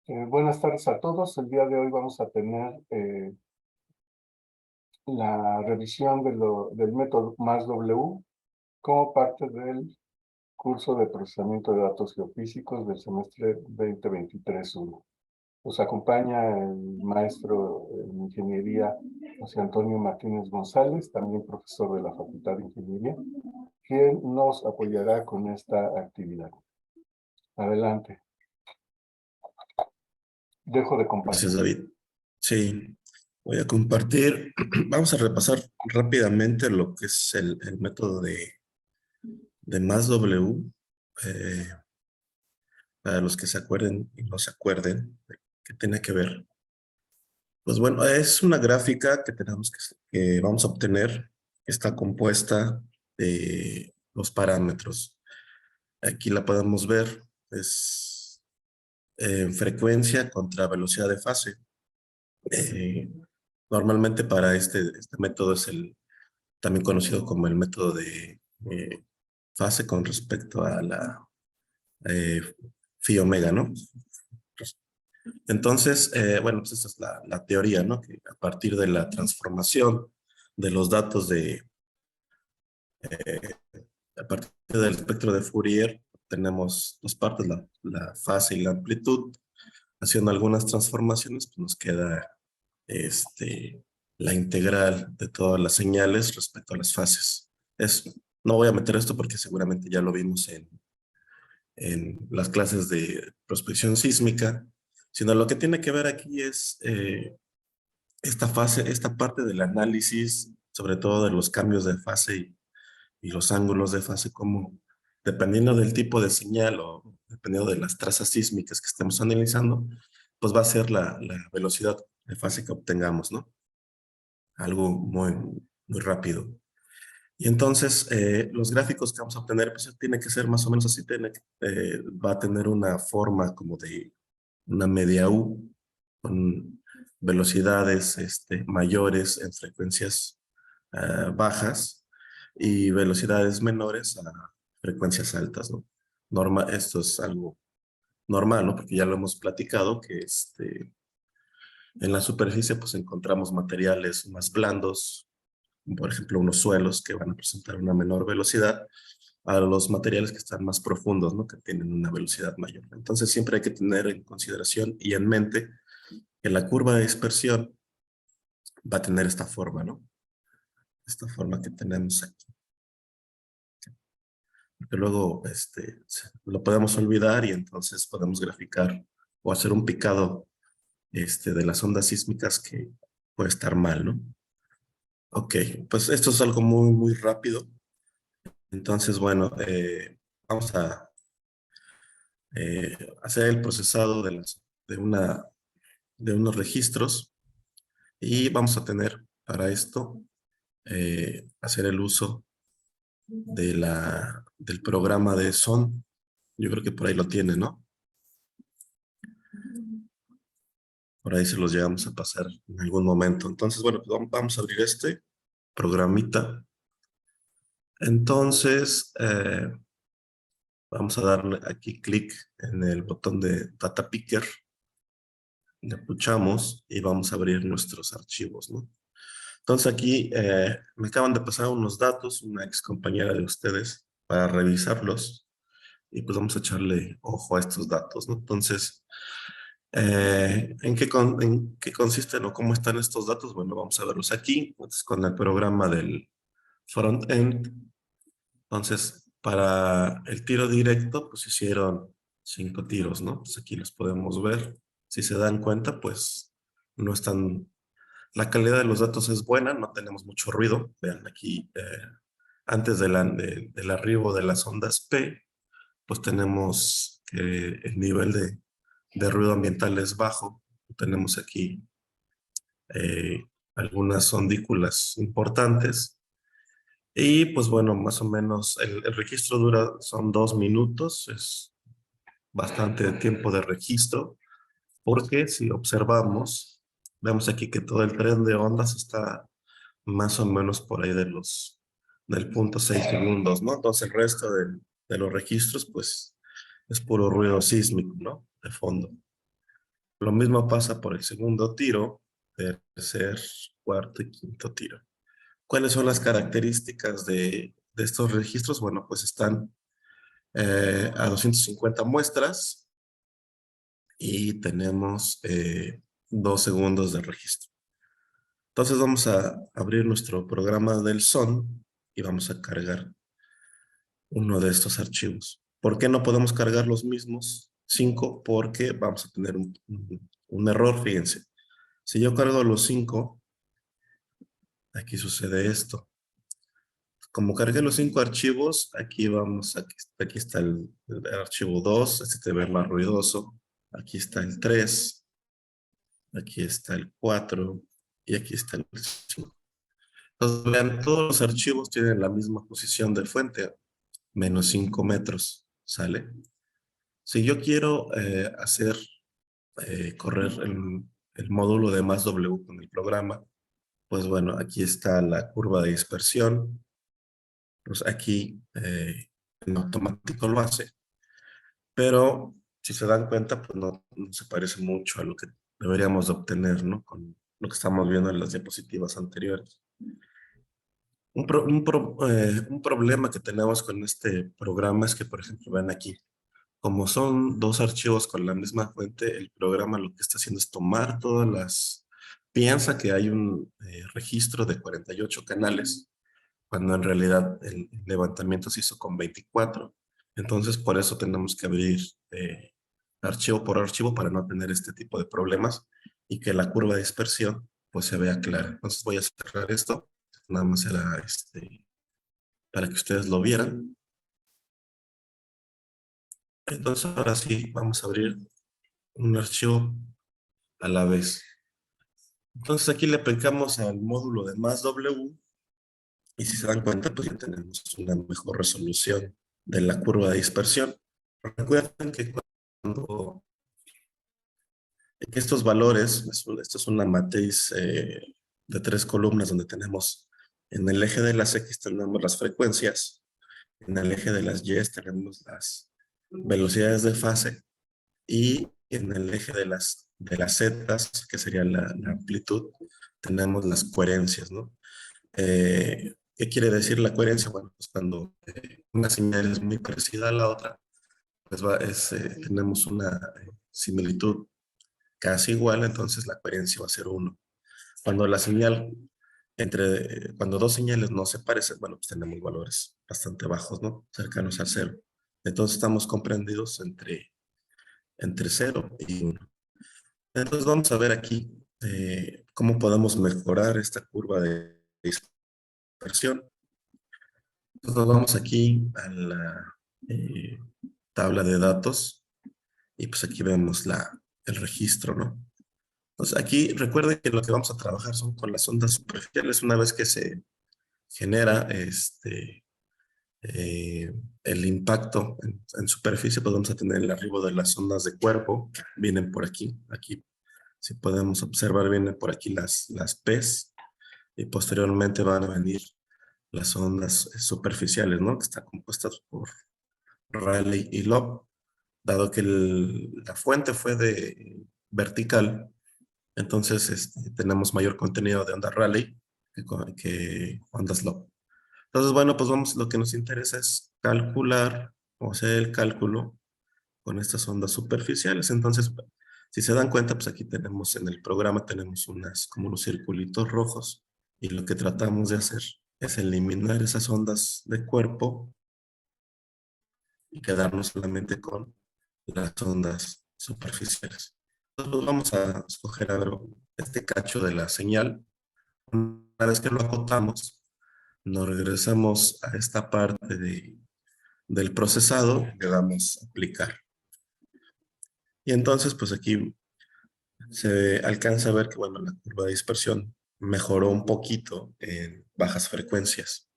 Buenas tardes a todos. El día de hoy vamos a tener la revisión del método más W como parte del curso de procesamiento de datos geofísicos del semestre 2023-1. Nos acompaña el maestro en ingeniería José Antonio Martínez González, también profesor de la Facultad de Ingeniería, quien nos apoyará con esta actividad. Adelante. Dejo de compartir. Gracias, David. Sí, voy a compartir. Vamos a repasar rápidamente lo que es el método de más W. eh, para los que se acuerden y no se acuerden de qué tiene que ver. Pues bueno, es una gráfica que tenemos que vamos a obtener. Está compuesta de los parámetros. Aquí la podemos ver. Es frecuencia contra velocidad de fase. Eh, Normalmente para este método es también conocido como el método de fase con respecto a la eh, phi omega, ¿no? Entonces, bueno, pues esa es la teoría, ¿no? Que a partir de la transformación de los datos a partir del espectro de Fourier, tenemos dos partes, la fase y la amplitud. Haciendo algunas transformaciones, pues nos queda la integral de todas las señales respecto a las fases. No voy a meter esto porque seguramente ya lo vimos en las clases de prospección sísmica, sino lo que tiene que ver aquí es esta parte del análisis, sobre todo de los cambios de fase y los ángulos de fase, como dependiendo del tipo de señal o dependiendo de las trazas sísmicas que estemos analizando, pues va a ser la velocidad de fase que obtengamos, ¿no? Algo muy rápido. Y entonces, los gráficos que vamos a obtener, pues tiene que ser más o menos así, va a tener una forma como de una media U, con velocidades mayores en frecuencias bajas y velocidades menores a frecuencias altas, ¿no? Esto es algo normal, ¿no? Porque ya lo hemos platicado, que en la superficie pues encontramos materiales más blandos, por ejemplo, unos suelos que van a presentar una menor velocidad a los materiales que están más profundos, ¿no? Que tienen una velocidad mayor. Entonces siempre hay que tener en consideración y en mente que la curva de dispersión va a tener esta forma, ¿no? Esta forma que tenemos aquí. Porque luego lo podemos olvidar y entonces podemos graficar o hacer un picado de las ondas sísmicas que puede estar mal, ¿no? Ok, pues esto es algo muy rápido. Entonces, bueno, vamos a hacer el procesado de unos registros y vamos a tener para esto hacer el uso del programa de SON. Yo creo que por ahí lo tiene, ¿no? Por ahí se los llegamos a pasar en algún momento. Entonces, bueno, pues vamos a abrir este programita. Entonces, vamos a darle aquí clic en el botón de Data Picker. Le puchamos y vamos a abrir nuestros archivos, ¿no? Entonces aquí me acaban de pasar unos datos, una ex compañera de ustedes, para revisarlos y pues vamos a echarle ojo a estos datos, ¿no? Entonces, ¿en qué consisten o cómo están estos datos? Bueno, vamos a verlos aquí, pues, con el programa del front-end. Entonces, para el tiro directo, pues hicieron 5 tiros, ¿no? Pues aquí los podemos ver. Si se dan cuenta, pues no están. La calidad de los datos es buena, no tenemos mucho ruido. Vean aquí, antes del arribo de las ondas P, pues tenemos que el nivel de ruido ambiental es bajo. Tenemos aquí algunas ondículas importantes. Y pues bueno, más o menos el registro son 2 minutos, es bastante tiempo de registro, porque si observamos, vemos aquí que todo el tren de ondas está más o menos por ahí del punto 6 segundos, ¿no? Entonces el resto de los registros, pues, es puro ruido sísmico, ¿no? De fondo. Lo mismo pasa por el segundo tiro, tercer, cuarto y quinto tiro. ¿Cuáles son las características de estos registros? Bueno, pues están a 250 muestras y tenemos 2 segundos de registro. Entonces vamos a abrir nuestro programa del SON y vamos a cargar uno de estos archivos. ¿Por qué no podemos cargar los mismos 5? Porque vamos a tener un error, fíjense. Si yo cargo los 5, aquí sucede esto. Como cargué los 5 archivos, aquí está el archivo 2, este se ve más ruidoso. Aquí está el 3, aquí está el 4 y aquí está el 5. Entonces, vean, todos los archivos tienen la misma posición de fuente, menos 5 metros, ¿sale? Si yo quiero correr el módulo de más W con el programa, pues bueno, aquí está la curva de dispersión. Pues aquí en automático lo hace, pero si se dan cuenta, pues no se parece mucho a lo que deberíamos de obtener, ¿no? Con lo que estamos viendo en las diapositivas anteriores. Un problema que tenemos con este programa es que, por ejemplo, ven aquí, como son 2 archivos con la misma fuente, el programa lo que está haciendo es tomar todas las... Piensa que hay un registro de 48 canales, cuando en realidad el levantamiento se hizo con 24. Entonces, por eso tenemos que abrir archivo por archivo para no tener este tipo de problemas y que la curva de dispersión pues se vea clara. Entonces voy a cerrar esto. Nada más era para que ustedes lo vieran. Entonces, ahora sí, vamos a abrir un archivo a la vez. Entonces, aquí le aplicamos al módulo de más W y si se dan cuenta, pues ya tenemos una mejor resolución de la curva de dispersión. Recuerden que cuando estos valores, esto es una matriz de 3 columnas donde tenemos en el eje de las X tenemos las frecuencias, en el eje de las Y tenemos las velocidades de fase y en el eje de las Z, que sería la amplitud, tenemos las coherencias, ¿no? ¿Qué quiere decir la coherencia? Bueno, pues cuando una señal es muy parecida a la otra, pues tenemos una similitud casi igual, entonces la coherencia va a ser 1. Cuando la señal cuando 2 señales no se parecen, bueno, pues tenemos valores bastante bajos, ¿no? Cercanos a 0. Entonces estamos comprendidos entre 0 y 1. Entonces vamos a ver aquí cómo podemos mejorar esta curva de dispersión. Entonces nos vamos aquí a la tabla de datos y pues aquí vemos el registro, ¿no? Entonces aquí recuerden que lo que vamos a trabajar son con las ondas superficiales. Una vez que se genera el impacto en superficie, pues vamos a tener el arribo de las ondas de cuerpo, que vienen por aquí. Aquí, si podemos observar, vienen por aquí las P's y posteriormente van a venir las ondas superficiales, ¿no? Que están compuestas por Rayleigh y Loeb. Dado que la fuente fue de vertical, entonces tenemos mayor contenido de onda Rayleigh que ondas Loeb. Entonces, bueno, pues lo que nos interesa es calcular o hacer el cálculo con estas ondas superficiales. Entonces, si se dan cuenta, pues aquí tenemos en el programa, tenemos como unos circulitos rojos y lo que tratamos de hacer es eliminar esas ondas de cuerpo y quedarnos solamente con las ondas superficiales. Entonces, vamos a escoger a ver este cacho de la señal. Una vez que lo acotamos, nos regresamos a esta parte del procesado, le damos a aplicar. Y entonces, pues aquí se alcanza a ver que, bueno, la curva de dispersión mejoró un poquito en bajas frecuencias.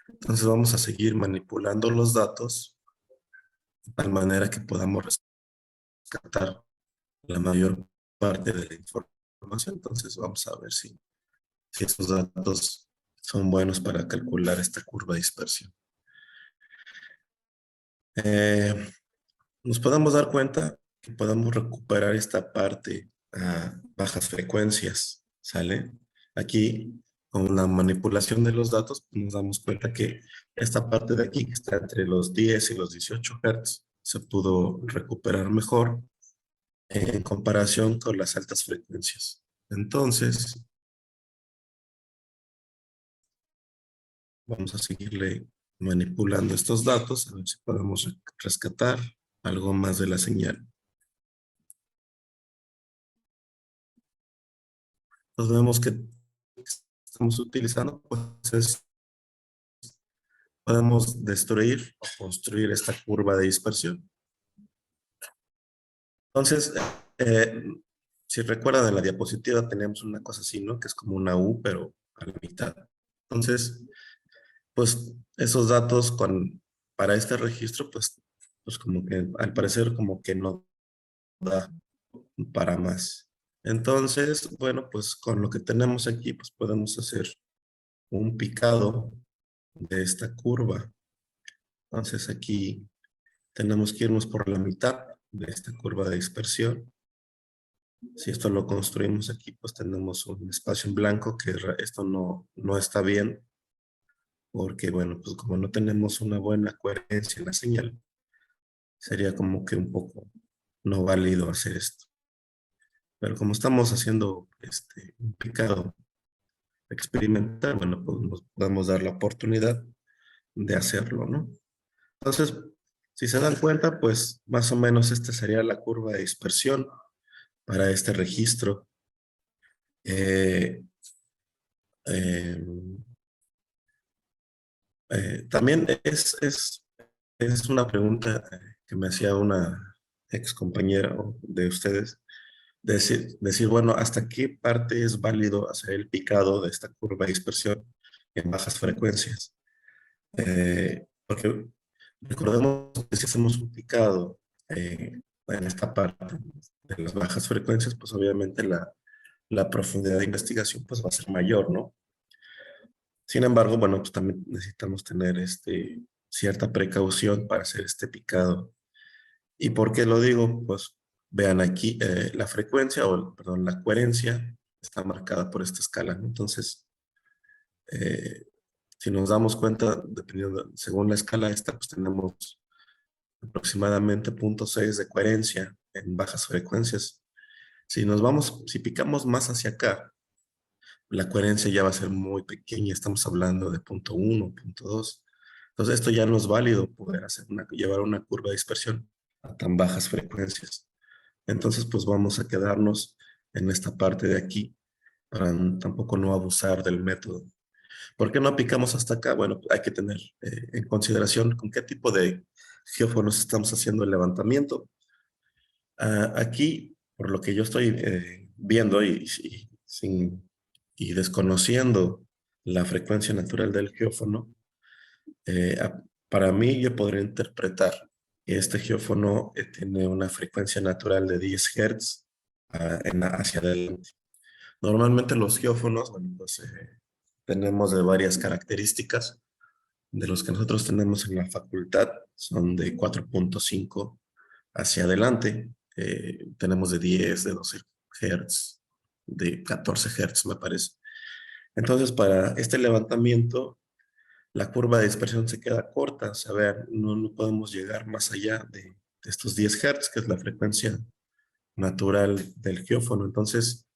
Entonces vamos a seguir manipulando los datos de tal manera que podamos rescatar la mayor parte de la información. Entonces vamos a ver si estos datos son buenos para calcular esta curva de dispersión. Nos podemos dar cuenta podamos recuperar esta parte a bajas frecuencias, ¿sale? Aquí, con la manipulación de los datos, nos damos cuenta que esta parte de aquí, que está entre los 10 y los 18 Hz, se pudo recuperar mejor en comparación con las altas frecuencias. Entonces, vamos a seguirle manipulando estos datos, a ver si podemos rescatar algo más de la señal. Entonces vemos que estamos utilizando, pues podemos destruir o construir esta curva de dispersión. Entonces, eh, si recuerdan en la diapositiva tenemos una cosa así, ¿no? Que es como una U, pero a la mitad. Entonces, pues esos datos para este registro, pues como que al parecer como que no da para más. Entonces, bueno, pues con lo que tenemos aquí, pues podemos hacer un picado de esta curva. Entonces aquí tenemos que irnos por la mitad de esta curva de dispersión. Si esto lo construimos aquí, pues tenemos un espacio en blanco que esto no está bien, porque bueno, pues como no tenemos una buena coherencia en la señal, sería como que un poco no válido hacer esto. Pero como estamos haciendo un picado experimental, bueno, pues nos podemos dar la oportunidad de hacerlo, ¿no? Entonces, si se dan cuenta, pues más o menos esta sería la curva de dispersión para este registro. Eh, eh, También es una pregunta que me hacía una ex compañera de ustedes, decir, bueno, ¿hasta qué parte es válido hacer el picado de esta curva de dispersión en bajas frecuencias? Porque recordemos que si hacemos un picado en esta parte de las bajas frecuencias, pues obviamente la profundidad de investigación pues va a ser mayor, ¿no? Sin embargo, bueno, pues también necesitamos tener cierta precaución para hacer este picado. ¿Y por qué lo digo? Pues vean aquí la frecuencia, perdón, la coherencia está marcada por esta escala, ¿no? Entonces, eh, si nos damos cuenta, dependiendo, según la escala esta, pues tenemos aproximadamente 0.6 de coherencia en bajas frecuencias. Si picamos más hacia acá, la coherencia ya va a ser muy pequeña, estamos hablando de 0.1, 0.2. Entonces esto ya no es válido poder llevar una curva de dispersión a tan bajas frecuencias. Entonces pues vamos a quedarnos en esta parte de aquí para tampoco no abusar del método. ¿Por qué no picamos hasta acá? Bueno, hay que tener en consideración con qué tipo de geófonos estamos haciendo el levantamiento. Aquí, por lo que yo estoy viendo y desconociendo la frecuencia natural del geófono, para mí yo podría interpretar que este geófono tiene una frecuencia natural de 10 Hz hacia adelante. Normalmente los geófonos, bueno, pues tenemos de varias características. De los que nosotros tenemos en la facultad son de 4.5 hacia adelante. Tenemos de 10, de 12 Hz, de 14 Hz, me parece. Entonces, para este levantamiento, la curva de dispersión se queda corta. O sea, vean, no podemos llegar más allá de estos 10 Hz, que es la frecuencia natural del geófono. Entonces,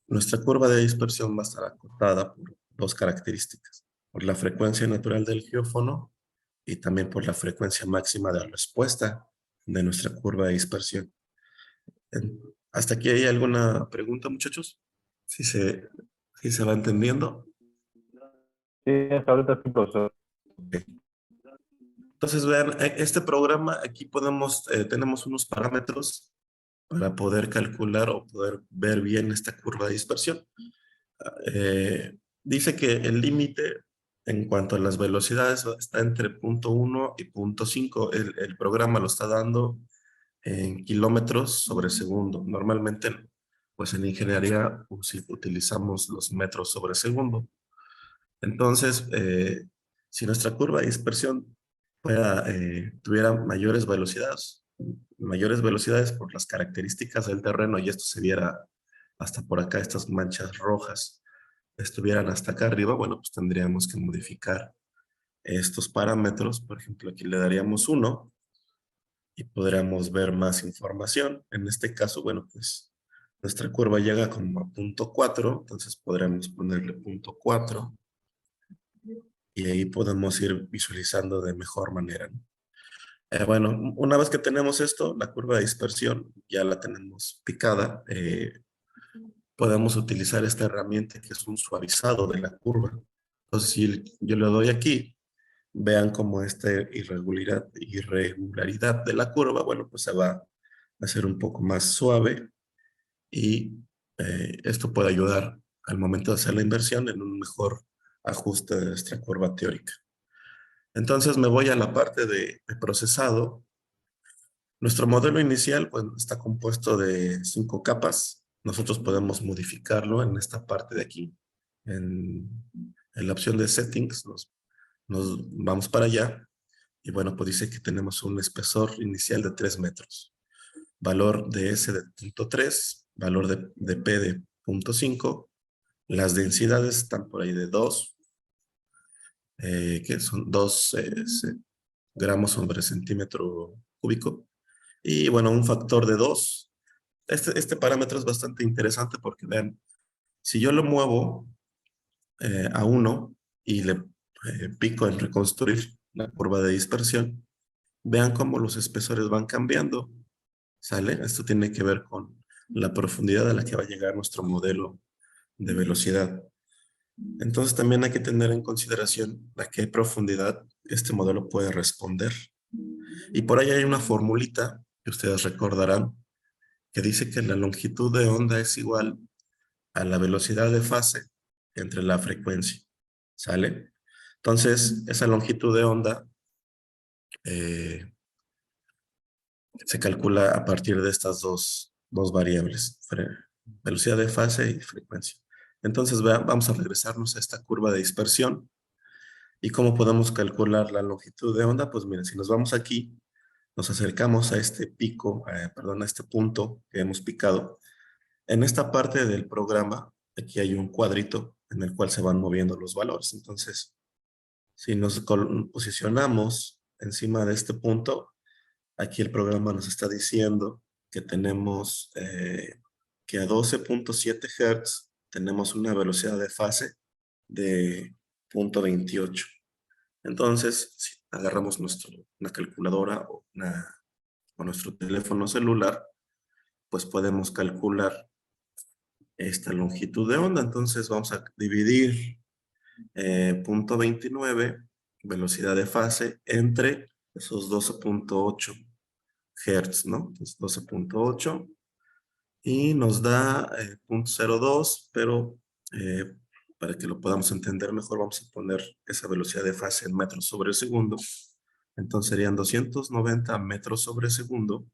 nuestra curva de dispersión va a estar acotada por dos características: por la frecuencia natural del geófono y también por la frecuencia máxima de respuesta de nuestra curva de dispersión. ¿Hasta aquí hay alguna pregunta, muchachos? Si se va entendiendo. Sí, hasta ahorita sí, profesor. Ok. Entonces, vean, este programa aquí tenemos unos parámetros para poder calcular o poder ver bien esta curva de dispersión. Dice que el límite en cuanto a las velocidades está entre 0.1 y 0.5. El programa lo está dando en kilómetros sobre segundo. Normalmente, pues en ingeniería utilizamos los metros sobre segundo. Entonces, si nuestra curva de dispersión tuviera mayores velocidades, mayores velocidades por las características del terreno, y esto se viera hasta por acá, estas manchas rojas estuvieran hasta acá arriba, bueno, pues tendríamos que modificar estos parámetros. Por ejemplo, aquí le daríamos 1 y podríamos ver más información. En este caso, bueno, pues nuestra curva llega como a punto 4, entonces podremos ponerle punto 4 y ahí podemos ir visualizando de mejor manera, ¿no? Bueno, una vez que tenemos esto, la curva de dispersión ya la tenemos picada. Podemos utilizar esta herramienta que es un suavizado de la curva. Entonces, si yo le doy aquí, vean cómo esta irregularidad de la curva, bueno, pues se va a hacer un poco más suave y esto puede ayudar al momento de hacer la inversión en un mejor ajuste de nuestra curva teórica. Entonces me voy a la parte de procesado. Nuestro modelo inicial pues, está compuesto de 5 capas. Nosotros podemos modificarlo en esta parte de aquí. En la opción de settings nos vamos para allá. Y bueno, pues dice que tenemos un espesor inicial de 3 metros. Valor de S de 0.3, valor de P de 0.5. Las densidades están por ahí de 2, que son 2 gramos sobre centímetro cúbico. Y bueno, un factor de 2. Este parámetro es bastante interesante porque vean, si yo lo muevo a 1 y le pico en reconstruir la curva de dispersión, vean cómo los espesores van cambiando, ¿sale? Esto tiene que ver con la profundidad a la que va a llegar nuestro modelo de velocidad. Entonces también hay que tener en consideración a qué profundidad este modelo puede responder. Y por ahí hay una formulita que ustedes recordarán que dice que la longitud de onda es igual a la velocidad de fase entre la frecuencia, ¿sale? Entonces, esa longitud de onda se calcula a partir de estas dos variables, velocidad de fase y frecuencia. Entonces, vamos a regresarnos a esta curva de dispersión. ¿Y cómo podemos calcular la longitud de onda? Pues miren, si nos vamos aquí, nos acercamos a este pico, perdón, a este punto que hemos picado. En esta parte del programa, aquí hay un cuadrito en el cual se van moviendo los valores. Entonces, si nos posicionamos encima de este punto, aquí el programa nos está diciendo que tenemos que a 12.7 Hz tenemos una velocidad de fase de 0.28. Entonces, si agarramos una calculadora o nuestro teléfono celular, pues podemos calcular esta longitud de onda. Entonces vamos a dividir 0.29, velocidad de fase, entre esos 12.8 Hz, ¿no? Entonces 12.8 y nos da 0.02, pero para que lo podamos entender mejor vamos a poner esa velocidad de fase en metros sobre segundo. Entonces serían 290 metros sobre segundo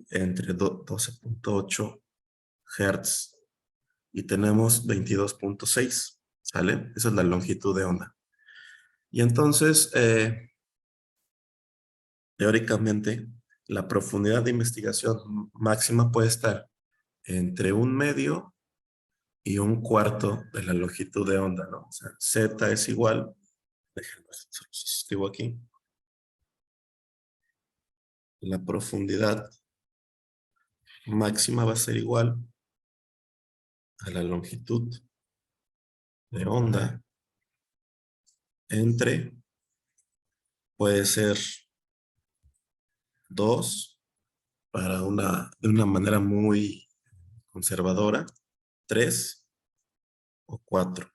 entre 12.8 Hz y tenemos 22.6, ¿sale? Esa es la longitud de onda. Y entonces, teóricamente, la profundidad de investigación máxima puede estar entre 1/2 y 1/4 de la longitud de onda, ¿no? O sea, Z es igual, déjenme escribo aquí, la profundidad máxima va a ser igual a la longitud de onda entre, puede ser 2 para de una manera muy conservadora, 3 o 4.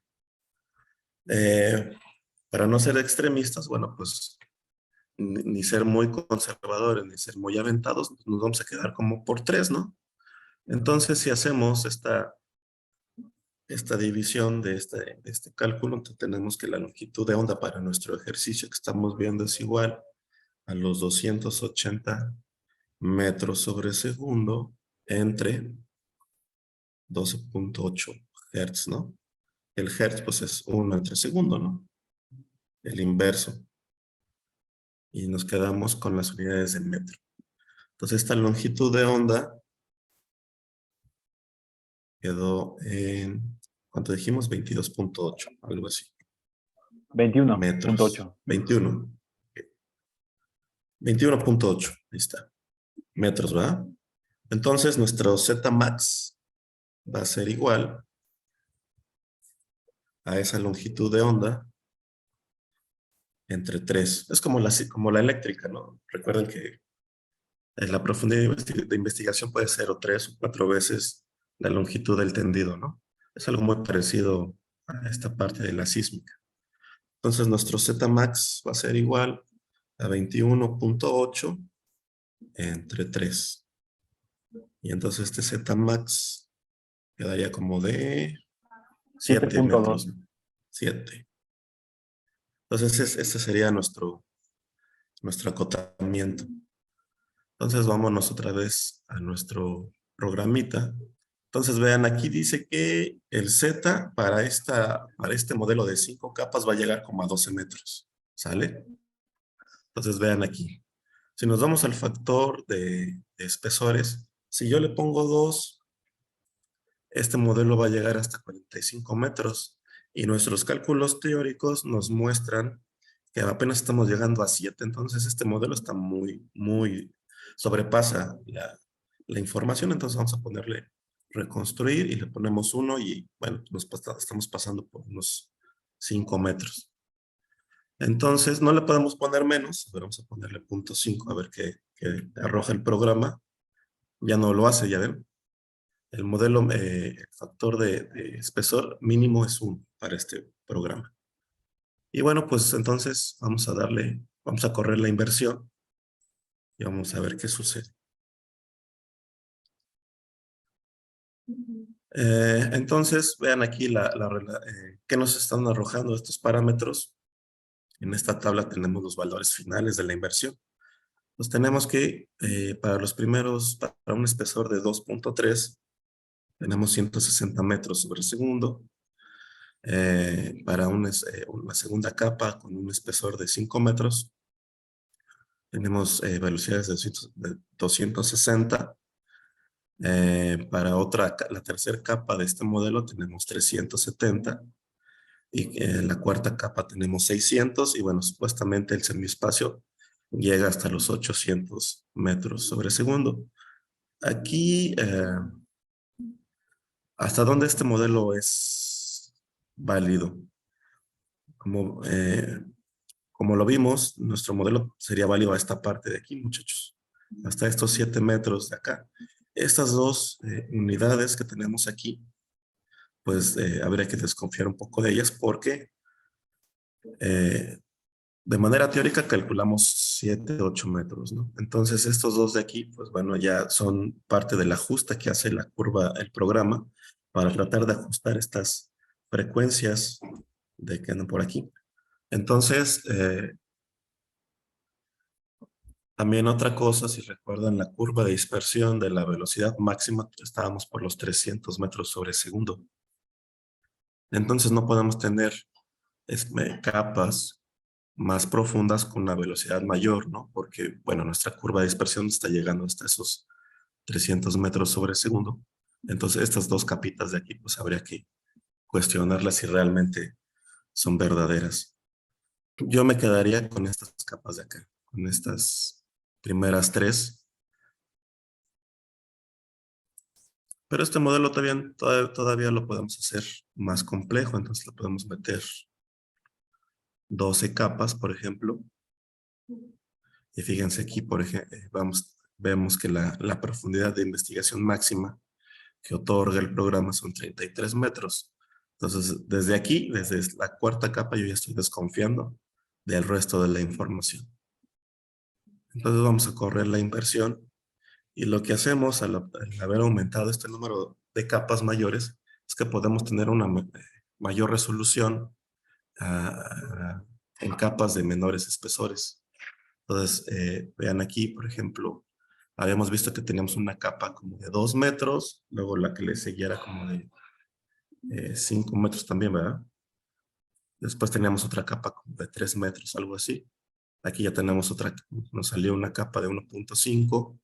Para no ser extremistas, bueno, pues ni ser muy conservadores, ni ser muy aventados, nos vamos a quedar como por 3, ¿no? Entonces, si hacemos esta división de este cálculo, entonces tenemos que la longitud de onda para nuestro ejercicio que estamos viendo es igual a los 280 metros sobre segundo entre 12.8 Hz, ¿no? El Hertz, pues es 1 entre segundo, ¿no? El inverso. Y nos quedamos con las unidades de metro. Entonces esta longitud de onda quedó en, ¿cuánto dijimos? 22.8, algo así. 21.8. Metros. 21. 21.8, ahí está. Metros, ¿verdad? Entonces nuestro Z max va a ser igual a esa longitud de onda entre 3. Es como la eléctrica, ¿no? Recuerden que la profundidad de investigación puede ser o 3 o 4 veces la longitud del tendido, ¿no? Es algo muy parecido a esta parte de la sísmica. Entonces nuestro Z max va a ser igual a 21.8 entre 3. Y entonces este Z max quedaría como de 7 metros. 7.2. 7. Entonces este sería nuestro acotamiento. Entonces vámonos otra vez a nuestro programita. Entonces vean, aquí dice que el Z para este modelo de 5 capas va a llegar como a 12 metros. ¿Sale? Entonces vean aquí. Si nos vamos al factor de espesores, si yo le pongo 2, este modelo va a llegar hasta 45 metros. Y nuestros cálculos teóricos nos muestran que apenas estamos llegando a 7. Entonces este modelo está muy sobrepasa la información. Entonces vamos a ponerle reconstruir y le ponemos 1 y bueno, estamos pasando por unos 5 metros. Entonces no le podemos poner menos, pero vamos a ponerle 0.5 a ver qué arroja el programa. Ya no lo hace, ya ven. El modelo, el factor de espesor mínimo es 1 para este programa. Y bueno, pues entonces vamos a correr la inversión y vamos a ver qué sucede. Entonces, vean aquí qué nos están arrojando estos parámetros. En esta tabla tenemos los valores finales de la inversión. Pues tenemos que, para un espesor de 2.3, tenemos 160 metros sobre segundo. Para una segunda capa con un espesor de 5 metros, tenemos velocidades de 260. Para la tercera capa de este modelo tenemos 370. Y en la cuarta capa tenemos 600. Y bueno, supuestamente el semiespacio llega hasta los 800 metros sobre segundo. Aquí, ¿hasta dónde este modelo es válido? Como lo vimos, nuestro modelo sería válido a esta parte de aquí, muchachos. Hasta estos 7 metros de acá. Estas dos unidades que tenemos aquí, pues habría que desconfiar un poco de ellas porque de manera teórica calculamos 7, 8 metros, ¿no? Entonces estos dos de aquí, pues bueno, ya son parte del ajuste que hace la curva, el programa, para tratar de ajustar estas frecuencias de que andan por aquí. Entonces, también otra cosa, si recuerdan la curva de dispersión de la velocidad máxima, estábamos por los 300 metros sobre segundo. Entonces no podemos tener capas más profundas con una velocidad mayor, ¿no? Porque, bueno, nuestra curva de dispersión está llegando hasta esos 300 metros sobre segundo. Entonces estas dos capitas de aquí, pues habría que cuestionarlas si realmente son verdaderas. Yo me quedaría con estas capas de acá, con estas primeras 3. Pero este modelo todavía lo podemos hacer más complejo, entonces le podemos meter 12 capas, por ejemplo. Y fíjense aquí, por ejemplo, vemos que la profundidad de investigación máxima que otorga el programa son 33 metros. Entonces, desde aquí, desde la cuarta capa, yo ya estoy desconfiando del resto de la información. Entonces vamos a correr la inversión. Y lo que hacemos al haber aumentado este número de capas mayores es que podemos tener una mayor resolución en capas de menores espesores. Entonces, vean aquí, por ejemplo, habíamos visto que teníamos una capa como de 2 metros, luego la que le seguía era como de 5 metros también, ¿verdad? Después teníamos otra capa como de 3 metros, algo así. Aquí ya tenemos otra, nos salió una capa de 1.5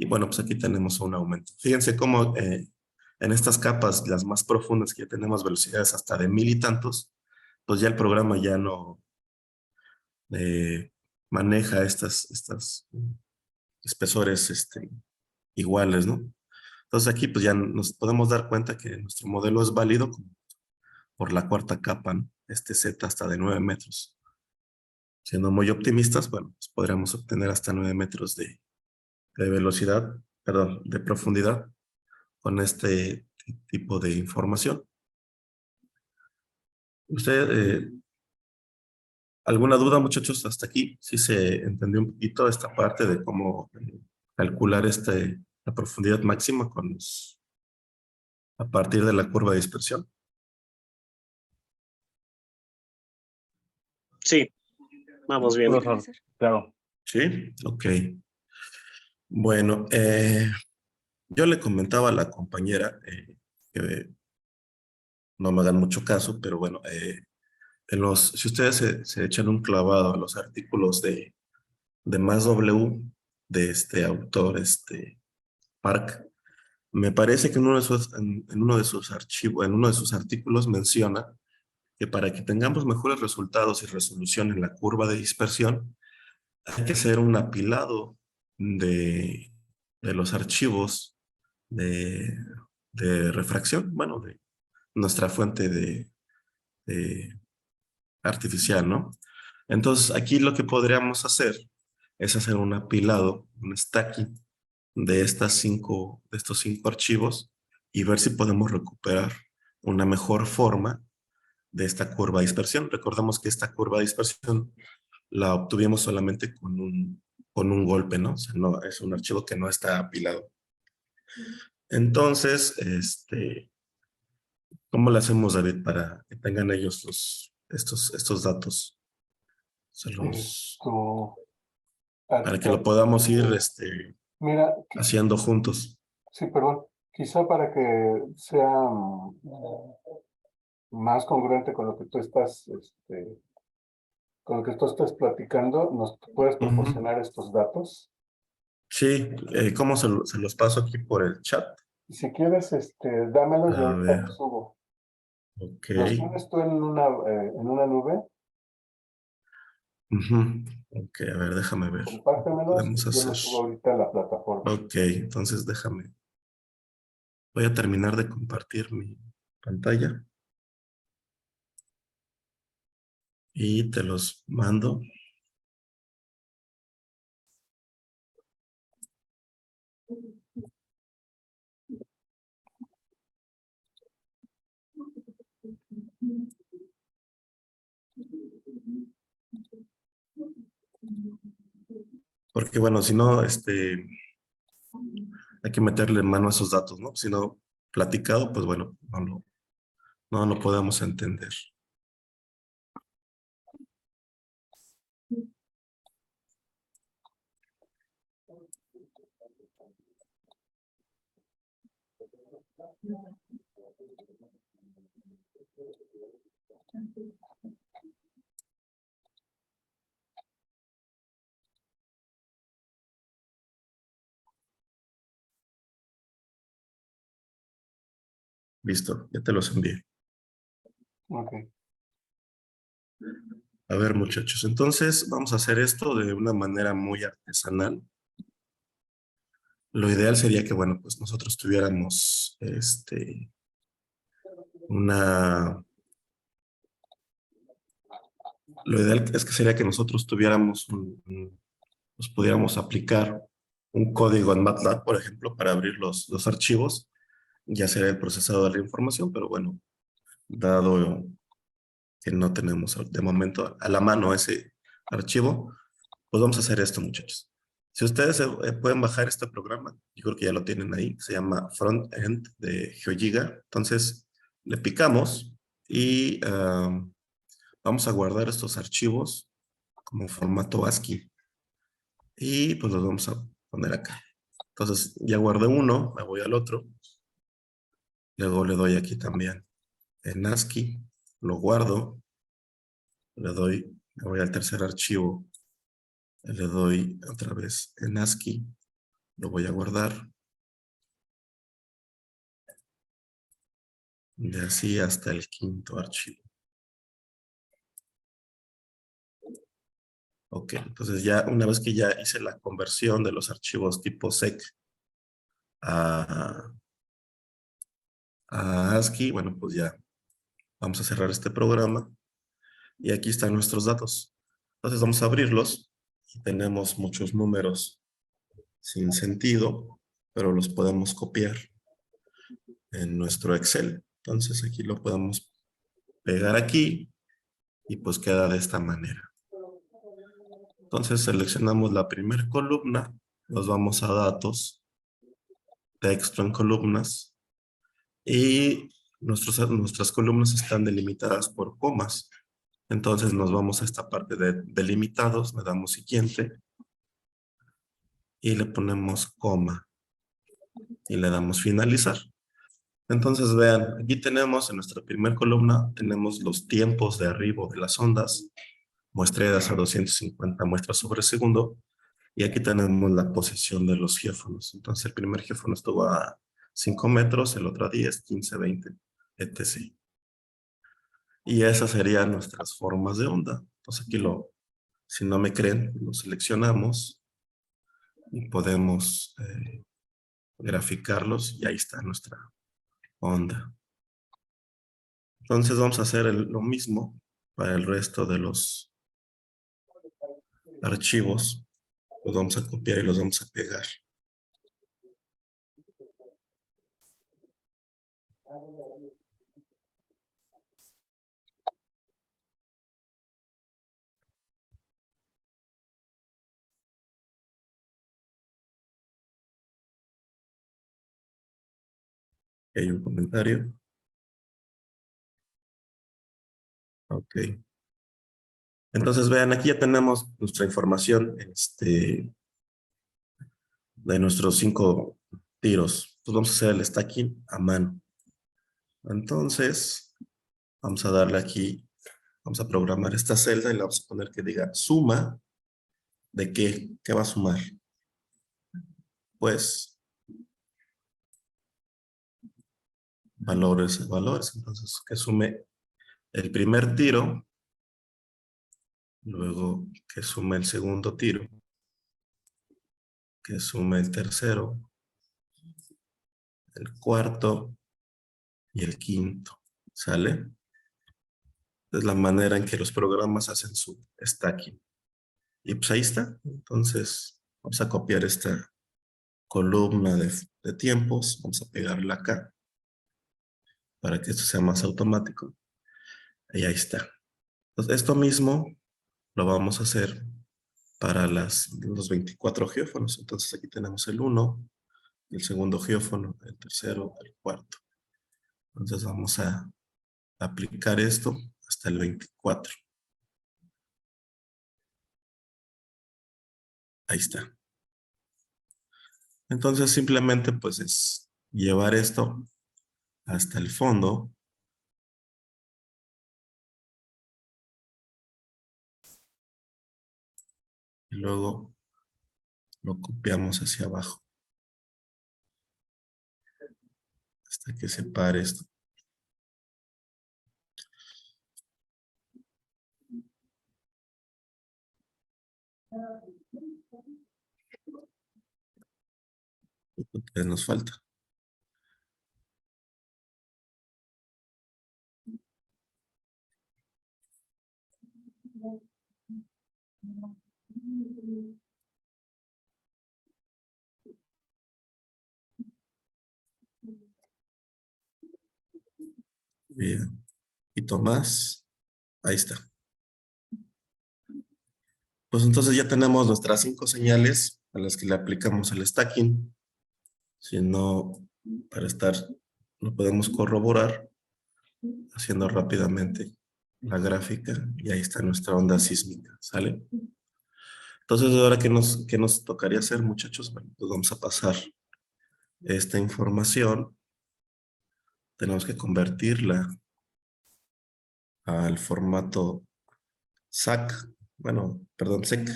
Y bueno, pues aquí tenemos un aumento. Fíjense cómo en estas capas, las más profundas, que ya tenemos velocidades hasta de 1000 y tantos, pues ya el programa ya no maneja estas espesores iguales, ¿no? Entonces aquí pues ya nos podemos dar cuenta que nuestro modelo es válido por la cuarta capa, ¿no? Z hasta de 9 metros. Siendo muy optimistas, bueno, pues podríamos obtener hasta 9 metros de velocidad, perdón, de profundidad con este tipo de información. ¿Usted, alguna duda, muchachos, hasta aquí? ¿Sí se entendió un poquito esta parte de cómo calcular la profundidad máxima a partir de la curva de dispersión? Sí, vamos bien. Profesor, claro. Sí, ok. Bueno, yo le comentaba a la compañera que no me hagan mucho caso, pero bueno, si ustedes se echan un clavado a los artículos de Más W de este autor, Park, me parece que en uno de sus archivos, en uno de sus artículos menciona que para que tengamos mejores resultados y resolución en la curva de dispersión, hay que hacer un apilado de los archivos de, de refracción, bueno, de nuestra fuente de artificial, ¿no? Entonces, aquí lo que podríamos hacer es hacer un apilado, un stacking de estos 5 archivos y ver si podemos recuperar una mejor forma de esta curva de dispersión. Recordemos que esta curva de dispersión la obtuvimos solamente con un golpe, ¿no? O sea, no, es un archivo que no está apilado. Entonces, ¿cómo le hacemos, David, para que tengan ellos estos datos? Para que lo podamos ir Mira, haciendo juntos. sí, perdón. Quizá para que sea más congruente con lo que tú estás, con lo que tú estás platicando, ¿nos puedes proporcionar estos datos? Sí, ¿cómo se los paso aquí por el chat? Si quieres, dámelos y A ahorita ver, los subo. ok. ¿Los tienes tú en una nube? Ujú. Ok, a ver, déjame ver. Compártemelos Podemos y yo los hacer. subo ahorita a la plataforma. Ok, entonces déjame. Voy a terminar de compartir mi pantalla. Y te los mando. Porque bueno, si no, hay que meterle mano a esos datos, ¿no? Si no, platicado, pues bueno, no lo podemos entender. Listo, ya te los envié. Ok. A ver, muchachos, entonces vamos a hacer esto de una manera muy artesanal. Lo ideal sería que, bueno, pues nosotros tuviéramos lo ideal es que sería que nosotros tuviéramos nos pudiéramos aplicar un código en MATLAB, por ejemplo, para abrir los archivos, ya sea el procesado de la información, pero bueno, dado que no tenemos de momento a la mano ese archivo, pues vamos a hacer esto, muchachos. Si ustedes pueden bajar este programa, yo creo que ya lo tienen ahí, se llama Front End de GeoGiga. Entonces, le picamos y vamos a guardar estos archivos como formato ASCII. Y pues los vamos a poner acá. Entonces, ya guardé uno, me voy al otro. Luego le doy aquí también en ASCII, lo guardo, me voy al tercer archivo, le doy otra vez en ASCII, Lo voy a guardar. De así hasta el 5.º archivo. Ok, entonces ya una vez que ya hice la conversión de los archivos tipo sec a ASCII, bueno, pues ya vamos a cerrar este programa. Y aquí están nuestros datos. Entonces vamos a abrirlos. Y tenemos muchos números sin sentido, pero los podemos copiar en nuestro Excel. Entonces aquí lo podemos pegar aquí y pues queda de esta manera. Entonces seleccionamos la primera columna, nos vamos a datos, texto en columnas y nuestras columnas están delimitadas por comas. Entonces nos vamos a esta parte de delimitados, le damos siguiente y le ponemos coma y le damos finalizar. Entonces vean, aquí tenemos en nuestra primera columna, tenemos los tiempos de arribo de las ondas, muestreadas a 250 muestras sobre segundo, y aquí tenemos la posición de los geófonos. Entonces el primer geófono estuvo a 5 metros, el otro a 10, 15, 20, etc. Y esas serían nuestras formas de onda. Entonces aquí si no me creen, lo seleccionamos y podemos graficarlos y ahí está nuestra onda. Entonces vamos a hacer lo mismo para el resto de los archivos. Los vamos a copiar y los vamos a pegar. Hay un comentario. Ok. Entonces vean, aquí ya tenemos nuestra información de nuestros 5 tiros. Pues vamos a hacer el stacking a mano. Entonces, vamos a darle aquí, vamos a programar esta celda y le vamos a poner que diga suma de qué, ¿qué va a sumar? Pues valores. Entonces, que sume el primer tiro, luego que sume el segundo tiro, que sume el tercero, el cuarto y el quinto. ¿Sale? Es la manera en que los programas hacen su stacking. Y pues ahí está. Entonces, vamos a copiar esta columna de tiempos. Vamos a pegarla acá para que esto sea más automático. Y ahí está. Entonces, esto mismo lo vamos a hacer para los 24 geófonos. Entonces, aquí tenemos el 1, el segundo geófono, el tercero, el cuarto. Entonces, vamos a aplicar esto hasta el 24. Ahí está. Entonces, simplemente pues es llevar esto hasta el fondo. Y luego lo copiamos hacia abajo. Hasta que se pare esto. Lo que nos falta. Bien. Un poquito más. Ahí está. Pues entonces ya tenemos nuestras 5 señales a las que le aplicamos el stacking. Si no, para estar, lo podemos corroborar haciendo rápidamente la gráfica y ahí está nuestra onda sísmica, ¿sale? Entonces ahora, ¿qué nos tocaría hacer, muchachos? Bueno, pues vamos a pasar esta información. Tenemos que convertirla al formato SAC, bueno, perdón, SEC.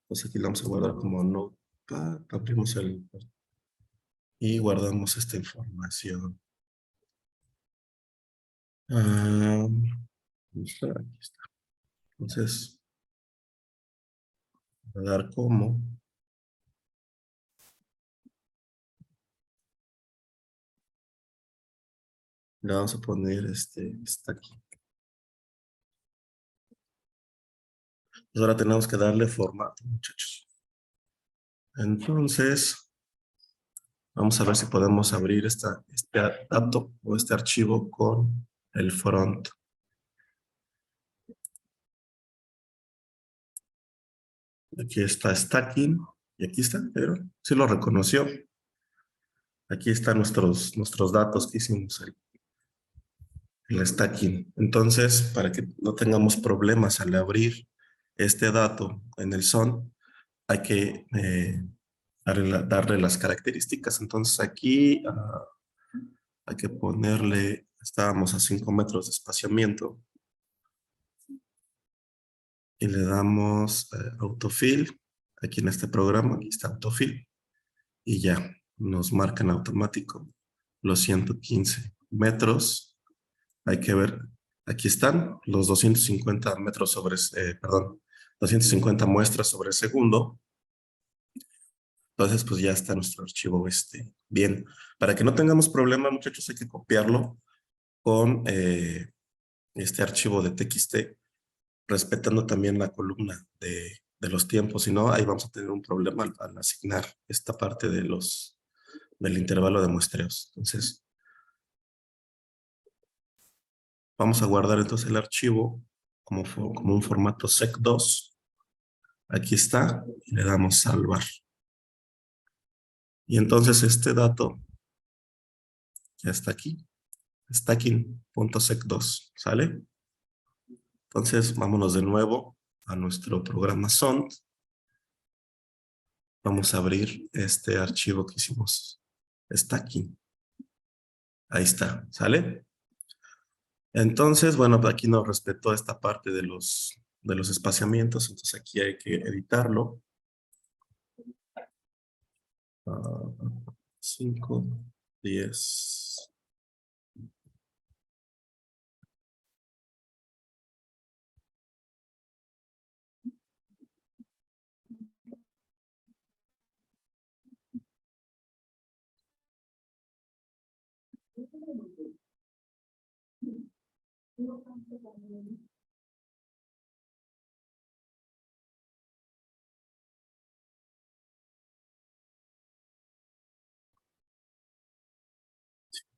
Entonces aquí la vamos a guardar como Notepad++. Abrimos el y guardamos esta información. Aquí está. Entonces, voy a dar como. Le vamos a poner está aquí. Pues ahora tenemos que darle formato, muchachos. Entonces, vamos a ver si podemos abrir este dato o este archivo con el front. Aquí está stacking y aquí está, pero sí lo reconoció. Aquí están nuestros datos que hicimos ahí. El stacking. Entonces, para que no tengamos problemas al abrir este dato en el SON, hay que darle las características. Entonces aquí hay que ponerle, estábamos a 5 metros de espaciamiento y le damos autofill. Aquí en este programa, aquí está autofill y ya nos marca en automático los 115 metros. Hay que ver, aquí están los 250 metros sobre, 250 muestras sobre segundo. Entonces, pues ya está nuestro archivo bien. Para que no tengamos problema, muchachos, hay que copiarlo con este archivo de TXT, respetando también la columna de los tiempos. Si no, ahí vamos a tener un problema al asignar esta parte del intervalo de muestreos. Entonces, vamos a guardar entonces el archivo como un formato sec2. Aquí está, y le damos salvar. Y entonces este dato ya está aquí, stacking.sec2, ¿sale? Entonces vámonos de nuevo a nuestro programa SOND. Vamos a abrir este archivo que hicimos, stacking. Ahí está, ¿sale? Entonces, bueno, aquí nos respetó esta parte de los espaciamientos, entonces aquí hay que editarlo. 5, 10.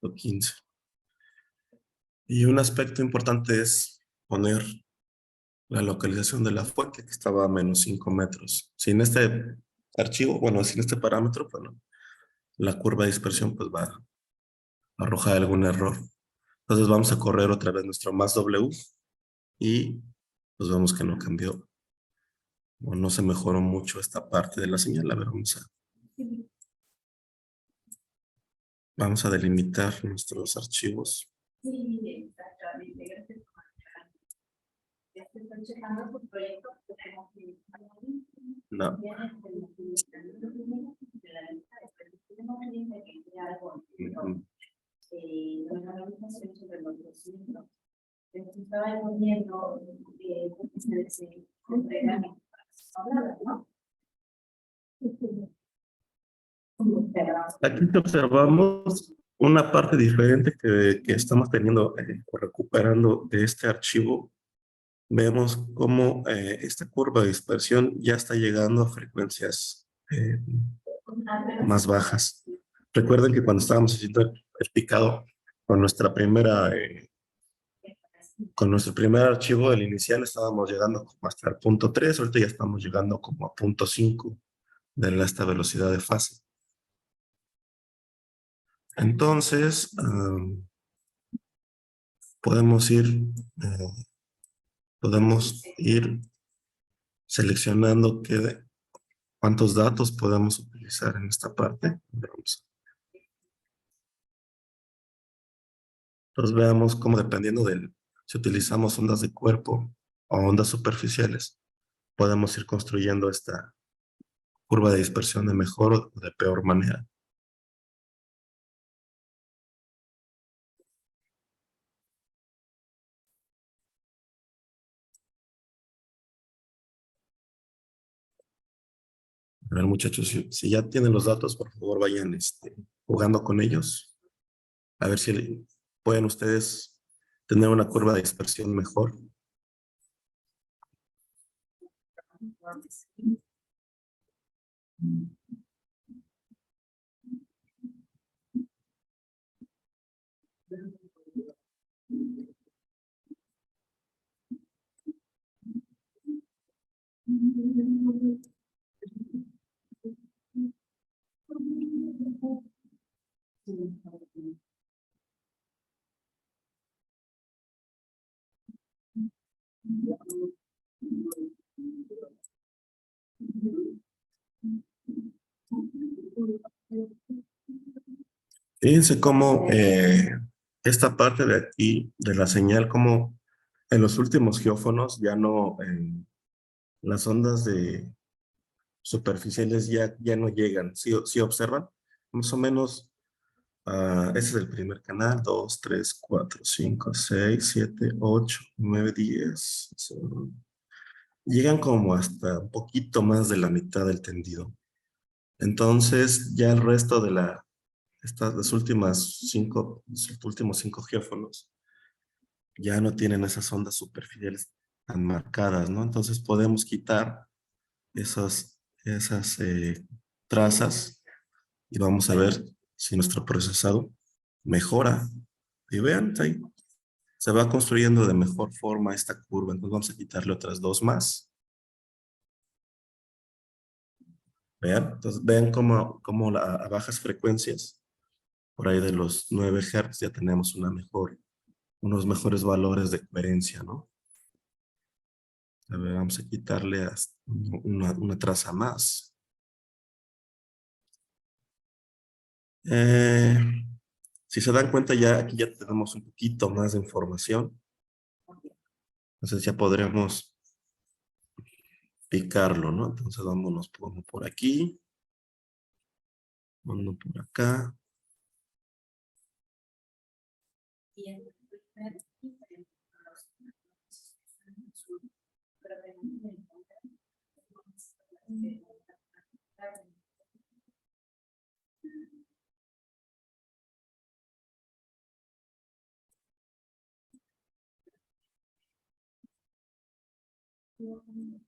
O 15. Y un aspecto importante es poner la localización de la fuente, que estaba a menos 5 metros. Sin este archivo, bueno, sin este parámetro, bueno, la curva de dispersión pues va a arrojar algún error. Entonces vamos a correr otra vez nuestro más W y pues vemos que no cambió o no se mejoró mucho esta parte de la señal. A ver, vamos a delimitar nuestros archivos. Sí, exactamente. Gracias. Ya se están checando sus proyectos. No. Estaba poniendo se entregan ¿no? Aquí observamos una parte diferente que estamos teniendo o recuperando de este archivo. Vemos cómo esta curva de dispersión ya está llegando a frecuencias más bajas. Recuerden que cuando estábamos haciendo el picado con nuestro primer archivo, el inicial, estábamos llegando como hasta el punto 3, ahorita ya estamos llegando como a punto 5 de esta velocidad de fase. Entonces, podemos ir seleccionando cuántos datos podemos utilizar en esta parte. Entonces veamos cómo, dependiendo si utilizamos ondas de cuerpo o ondas superficiales, podemos ir construyendo curva de dispersión de mejor o de peor manera. A ver, muchachos, si ya tienen los datos, por favor vayan jugando con ellos. A ver si pueden ustedes tener una curva de dispersión mejor. Fíjense cómo esta parte de aquí, de la señal, como en los últimos geófonos ya no, las ondas de superficiales ya no llegan. ¿Sí observan? Más o menos, ese es el primer canal, 2, 3, 4, 5, 6, 7, 8, 9, 10. Llegan como hasta un poquito más de la mitad del tendido. Entonces, ya el resto de los últimos 5 geófonos ya no tienen esas ondas superficiales tan marcadas, ¿no? Entonces podemos quitar esas trazas y vamos a ver si nuestro procesado mejora. Y vean, ahí se va construyendo de mejor forma esta curva. Entonces vamos a quitarle otras 2 más. Vean, entonces vean cómo a bajas frecuencias, por ahí de los 9 Hz, ya tenemos unos mejores valores de coherencia, ¿no? A ver, vamos a quitarle hasta una traza más. Si se dan cuenta, aquí ya tenemos un poquito más de información. Entonces ya podremos picarlo, ¿no? Entonces vámonos por aquí. Vámonos por acá.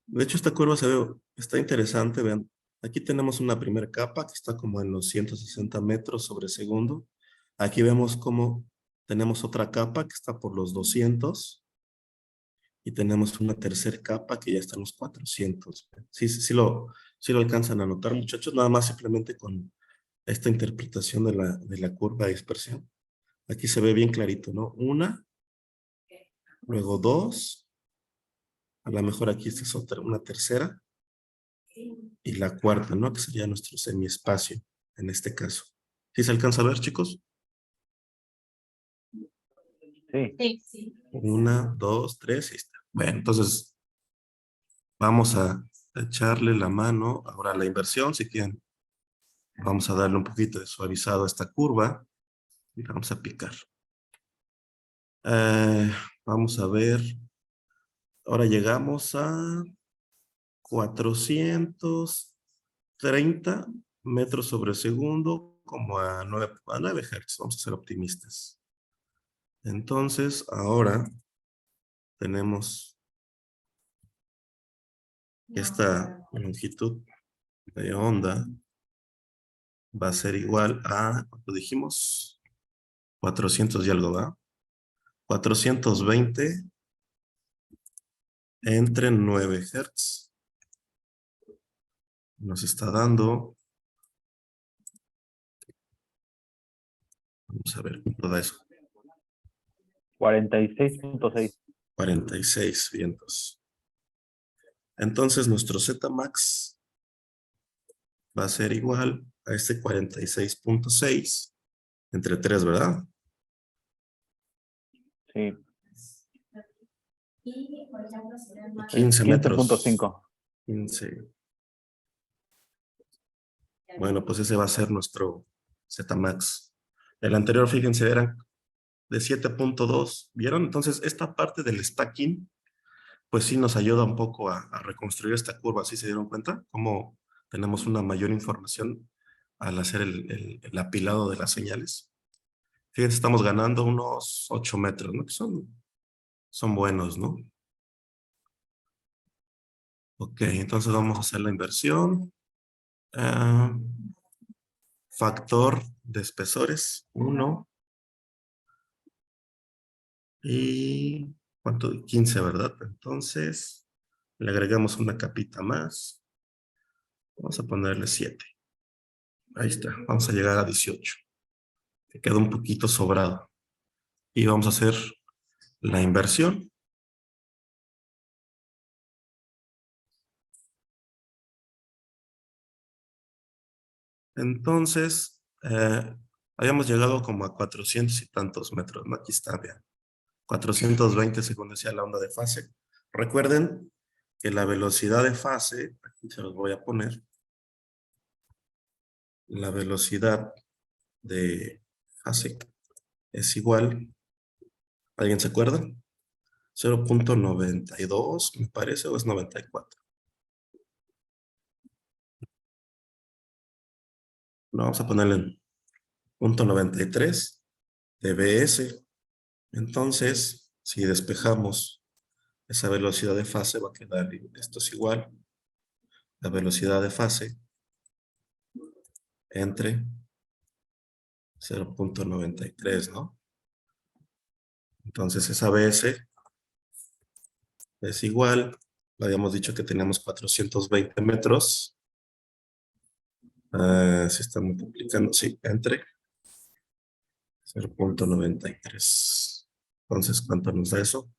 De hecho, esta curva está interesante, vean. Aquí tenemos una primera capa que está como en los 160 metros sobre segundo. Aquí vemos cómo tenemos otra capa que está por los 200. Y tenemos una tercera capa que ya está en los 400. Sí lo alcanzan a notar, muchachos, nada más simplemente con esta interpretación de la curva de dispersión. Aquí se ve bien clarito, ¿no? Una, luego 2, a lo mejor aquí esta es una tercera, y la cuarta, ¿no? Que sería nuestro semiespacio, en este caso. ¿Sí se alcanza a ver, chicos? Sí. 1, 2, 3, ahí está. Bueno, entonces vamos a echarle la mano ahora a la inversión, si quieren. Vamos a darle un poquito de suavizado a esta curva y la vamos a picar. Vamos a ver. Ahora llegamos a 430 metros sobre segundo, como a 9 Hz. Vamos a ser optimistas. Entonces, ahora tenemos esta longitud de onda. Va a ser igual a, ¿cuánto dijimos? 400 y algo, ¿va? 420 entre 9 Hz. Nos está dando, vamos a ver cuánto da eso. 46.6. 46 vientos. Entonces nuestro Zmax va a ser igual a este 46.6 entre 3, ¿verdad? Sí. 15 15 metros. 15.5. 15. Bueno, pues ese va a ser nuestro Zmax. El anterior, fíjense, era de 7.2. ¿Vieron? Entonces, esta parte del stacking, pues sí nos ayuda un poco a reconstruir esta curva. ¿Sí se dieron cuenta? Cómo tenemos una mayor información al hacer el apilado de las señales. Fíjense, estamos ganando unos 8 metros, ¿no? Que son buenos, ¿no? Ok, entonces vamos a hacer la inversión. Factor de espesores, 1. Y ¿cuánto? 15, ¿verdad? Entonces le agregamos una capita más. Vamos a ponerle 7. Ahí está. Vamos a llegar a 18. Que queda un poquito sobrado. Y vamos a hacer la inversión. Entonces, habíamos llegado como a 400 y tantos metros, ¿no? Aquí está, vean. 420 según decía la onda de fase. Recuerden que la velocidad de fase, aquí se los voy a poner, la velocidad de fase es igual, ¿alguien se acuerda? 0.92 me parece, o es 94. No, vamos a ponerle en 0.93 de BS. Entonces, si despejamos esa velocidad de fase, va a quedar, esto es igual, la velocidad de fase entre 0.93, ¿no? Entonces esa BS es igual, habíamos dicho que teníamos 420 metros. Se está multiplicando, sí, entre 0.93. Entonces, ¿cuánto nos da eso?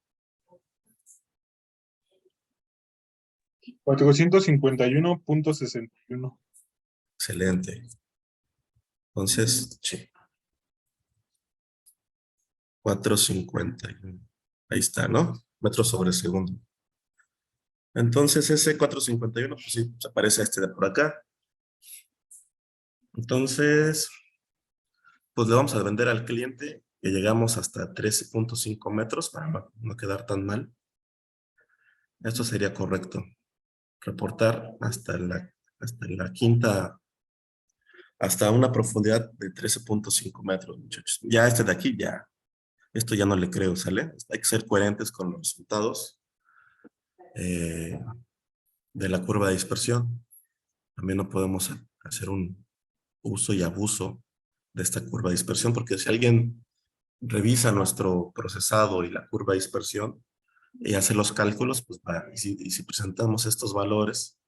451.61. Excelente. Entonces, sí. 451. Ahí está, ¿no? Metros sobre segundo. Entonces, ese 451, pues sí, se parece a este de por acá. Entonces, pues le vamos a vender al cliente que llegamos hasta 13.5 metros para no quedar tan mal. Esto sería correcto. Reportar hasta la quinta, hasta una profundidad de 13.5 metros, muchachos. Ya este de aquí, ya, esto ya no le creo, ¿sale? Hay que ser coherentes con los resultados de la curva de dispersión. También no podemos hacer un uso y abuso de esta curva de dispersión, porque si alguien revisa nuestro procesado y la curva de dispersión y hace los cálculos, pues y si presentamos estos valores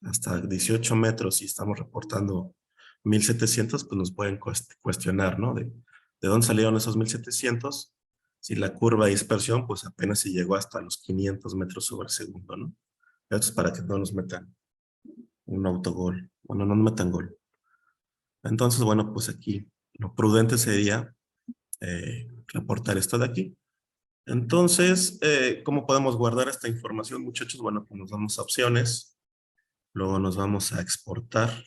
hasta 18 metros y estamos reportando 1700, pues nos pueden cuestionar, ¿no? ¿De dónde salieron esos 1700? Si la curva de dispersión, pues apenas se llegó hasta los 500 metros sobre segundo, ¿no? Esto es para que no nos metan un autogol. Bueno, no nos metan gol. Entonces, bueno, pues aquí lo prudente sería reportar esto de aquí. Entonces, ¿cómo podemos guardar esta información, muchachos? Bueno, pues nos vamos a opciones, luego nos vamos a exportar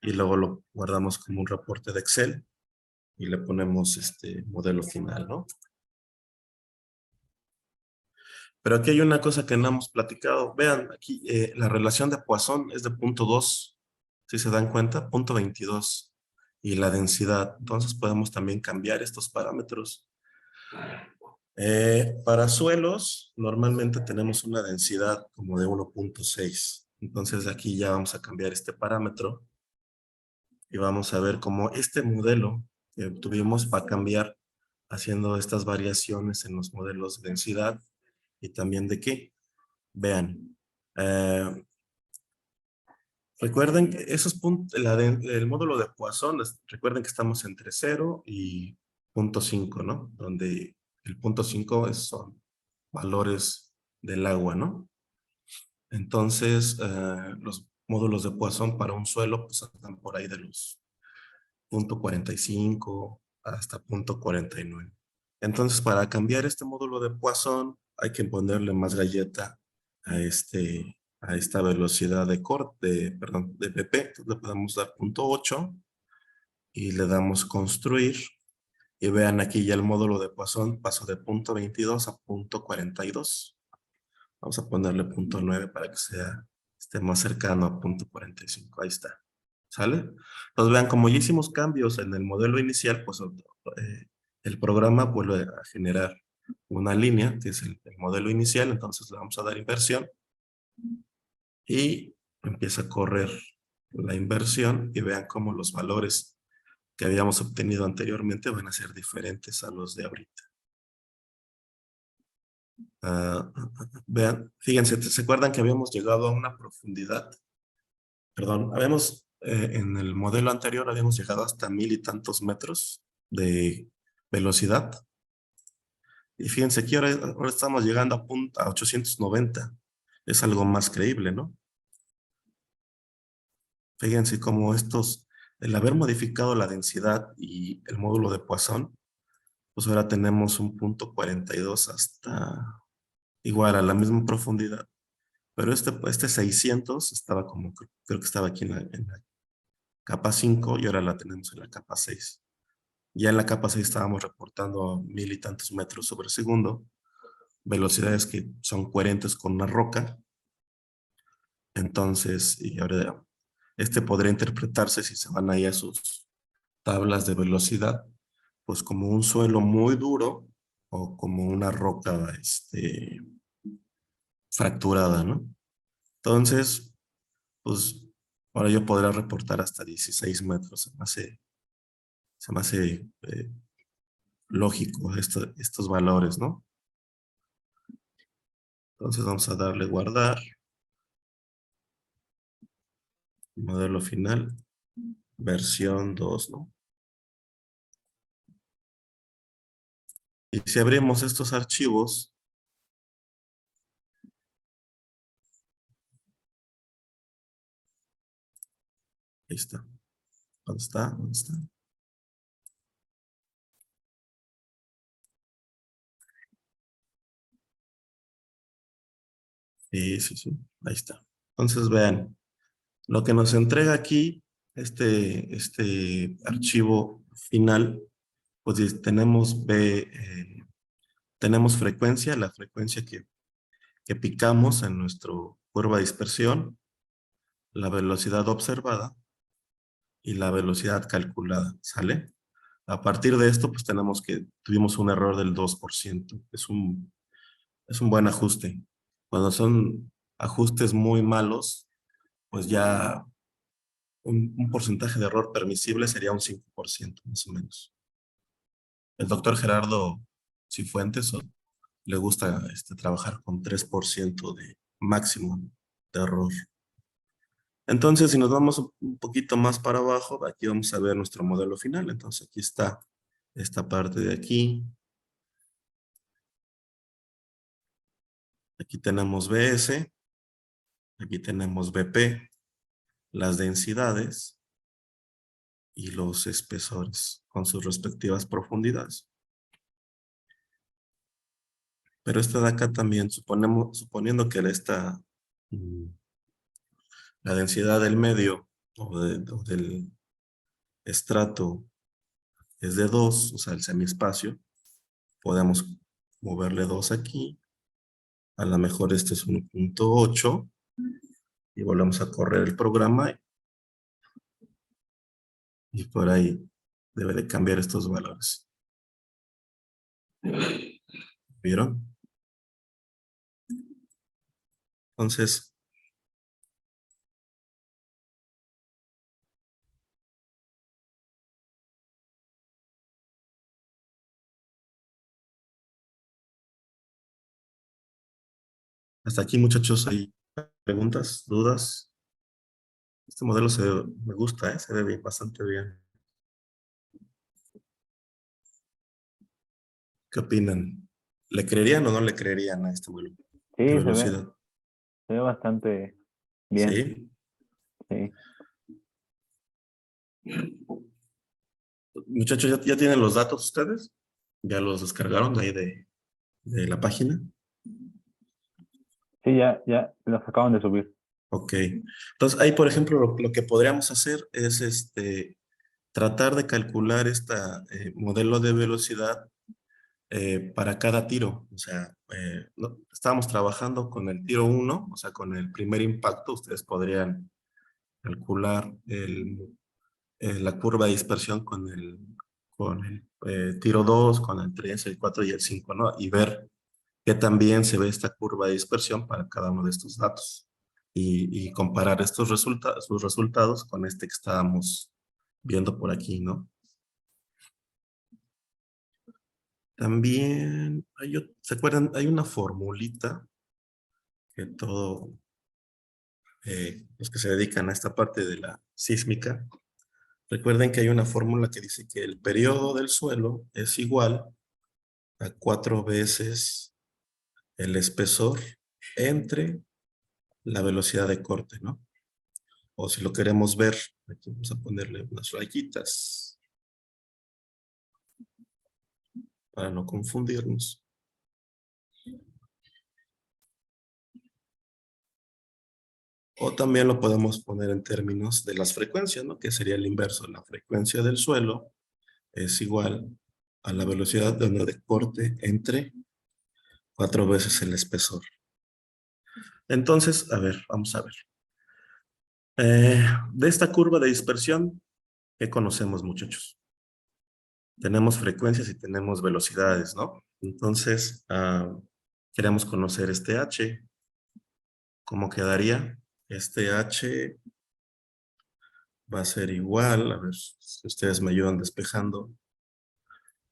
y luego lo guardamos como un reporte de Excel y le ponemos este modelo final, ¿no? Pero aquí hay una cosa que no hemos platicado. Vean, aquí la relación de Poisson es de 0.2, si se dan cuenta, 0.22. Y la densidad. Entonces podemos también cambiar estos parámetros. Para suelos, normalmente tenemos una densidad como de 1.6. Entonces aquí ya vamos a cambiar este parámetro y vamos a ver cómo este modelo que obtuvimos va a cambiar haciendo estas variaciones en los modelos de densidad y también de qué. Vean, recuerden que esos puntos, el módulo de Poisson, recuerden que estamos entre 0 y 0.5, ¿no? Donde el 0.5 son valores del agua, ¿no? Entonces, los módulos de Poisson para un suelo pues están por ahí de los 0.45 hasta 0.49. Entonces, para cambiar este módulo de Poisson, hay que ponerle más galleta a este a esta velocidad de corte, perdón, de PP. Entonces le podemos dar 0.8 y le damos construir. Y vean aquí ya el módulo de Poisson pasó de 0.22 a 0.42. Vamos a ponerle 0.9 para que esté más cercano a 0.45. Ahí está. ¿Sale? Entonces vean, como ya hicimos cambios en el modelo inicial, pues el programa vuelve a generar una línea, que es el modelo inicial. Entonces le vamos a dar inversión. Y empieza a correr la inversión y vean cómo los valores que habíamos obtenido anteriormente van a ser diferentes a los de ahorita. Vean, fíjense, ¿se acuerdan que habíamos llegado a una profundidad? Perdón, en el modelo anterior habíamos llegado hasta 1000 y tantos metros de velocidad. Y fíjense que ahora estamos llegando a 890. Es algo más creíble, ¿no? Fíjense cómo el haber modificado la densidad y el módulo de Poisson, pues ahora tenemos un 0.42 hasta igual a la misma profundidad. Pero este 600 estaba creo que estaba aquí en la capa 5 y ahora la tenemos en la capa 6. Ya en la capa 6 estábamos reportando 1000 y tantos metros sobre segundo, velocidades que son coherentes con una roca. Entonces, y ahora podría interpretarse, si se van ahí a sus tablas de velocidad, pues como un suelo muy duro o como una roca fracturada, ¿no? Entonces, pues ahora yo podría reportar hasta 16 metros. Se me hace lógico estos valores, ¿no? Entonces vamos a darle guardar. Modelo final, versión 2, ¿no? Y si abrimos estos archivos, ahí está. ¿Dónde está? ¿Dónde está? Sí, sí, sí. Ahí está. Entonces vean, lo que nos entrega aquí, este archivo final, pues tenemos tenemos frecuencia, la frecuencia que picamos en nuestro curva de dispersión, la velocidad observada y la velocidad calculada, ¿sale? A partir de esto, pues tuvimos un error del 2%. Es un buen ajuste. Cuando son ajustes muy malos, pues ya un porcentaje de error permisible sería un 5%, más o menos. El doctor Gerardo Cifuentes le gusta trabajar con 3% de máximo de error. Entonces, si nos vamos un poquito más para abajo, aquí vamos a ver nuestro modelo final. Entonces, aquí está esta parte de aquí. Aquí tenemos BS. Aquí tenemos BP, las densidades y los espesores con sus respectivas profundidades. Pero esta de acá también, suponiendo que la densidad del medio o del estrato es de 2, o sea, el semiespacio, podemos moverle 2 aquí. A lo mejor este es 1.8 y volvemos a correr el programa y por ahí debe de cambiar estos valores. ¿Vieron? Entonces, hasta aquí, muchachos, ¿hay preguntas, dudas? Este modelo me gusta, se ve bastante bien. ¿Qué opinan? ¿Le creerían o no le creerían a este modelo Sí, de velocidad? se ve bastante bien. ¿Sí? Sí. Muchachos, ¿ya tienen los datos ustedes? ¿Ya los descargaron de ahí de la página? Sí, ya los acaban de subir. Ok. Entonces, ahí, por ejemplo, lo que podríamos hacer es tratar de calcular este modelo de velocidad para cada tiro. O sea, estábamos trabajando con el tiro 1, o sea, con el primer impacto. Ustedes podrían calcular la curva de dispersión con el tiro 2, con el 3, el 4 y el 5, ¿no? Y ver qué también se ve esta curva de dispersión para cada uno de estos datos. Y comparar sus resultados con este que estábamos viendo por aquí, ¿no? También, ¿se acuerdan? Hay una formulita que los que se dedican a esta parte de la sísmica, recuerden que hay una fórmula que dice que el periodo del suelo es igual a 4 veces el espesor entre la velocidad de corte, ¿no? O si lo queremos ver, aquí vamos a ponerle unas rayitas para no confundirnos. O también lo podemos poner en términos de las frecuencias, ¿no? Que sería el inverso. La frecuencia del suelo es igual a la velocidad de onda de corte entre 4 veces el espesor. Entonces, a ver, vamos a ver. De esta curva de dispersión, ¿qué conocemos, muchachos? Tenemos frecuencias y tenemos velocidades, ¿no? Entonces, queremos conocer este H. ¿Cómo quedaría? Este H va a ser igual, a ver si ustedes me ayudan despejando.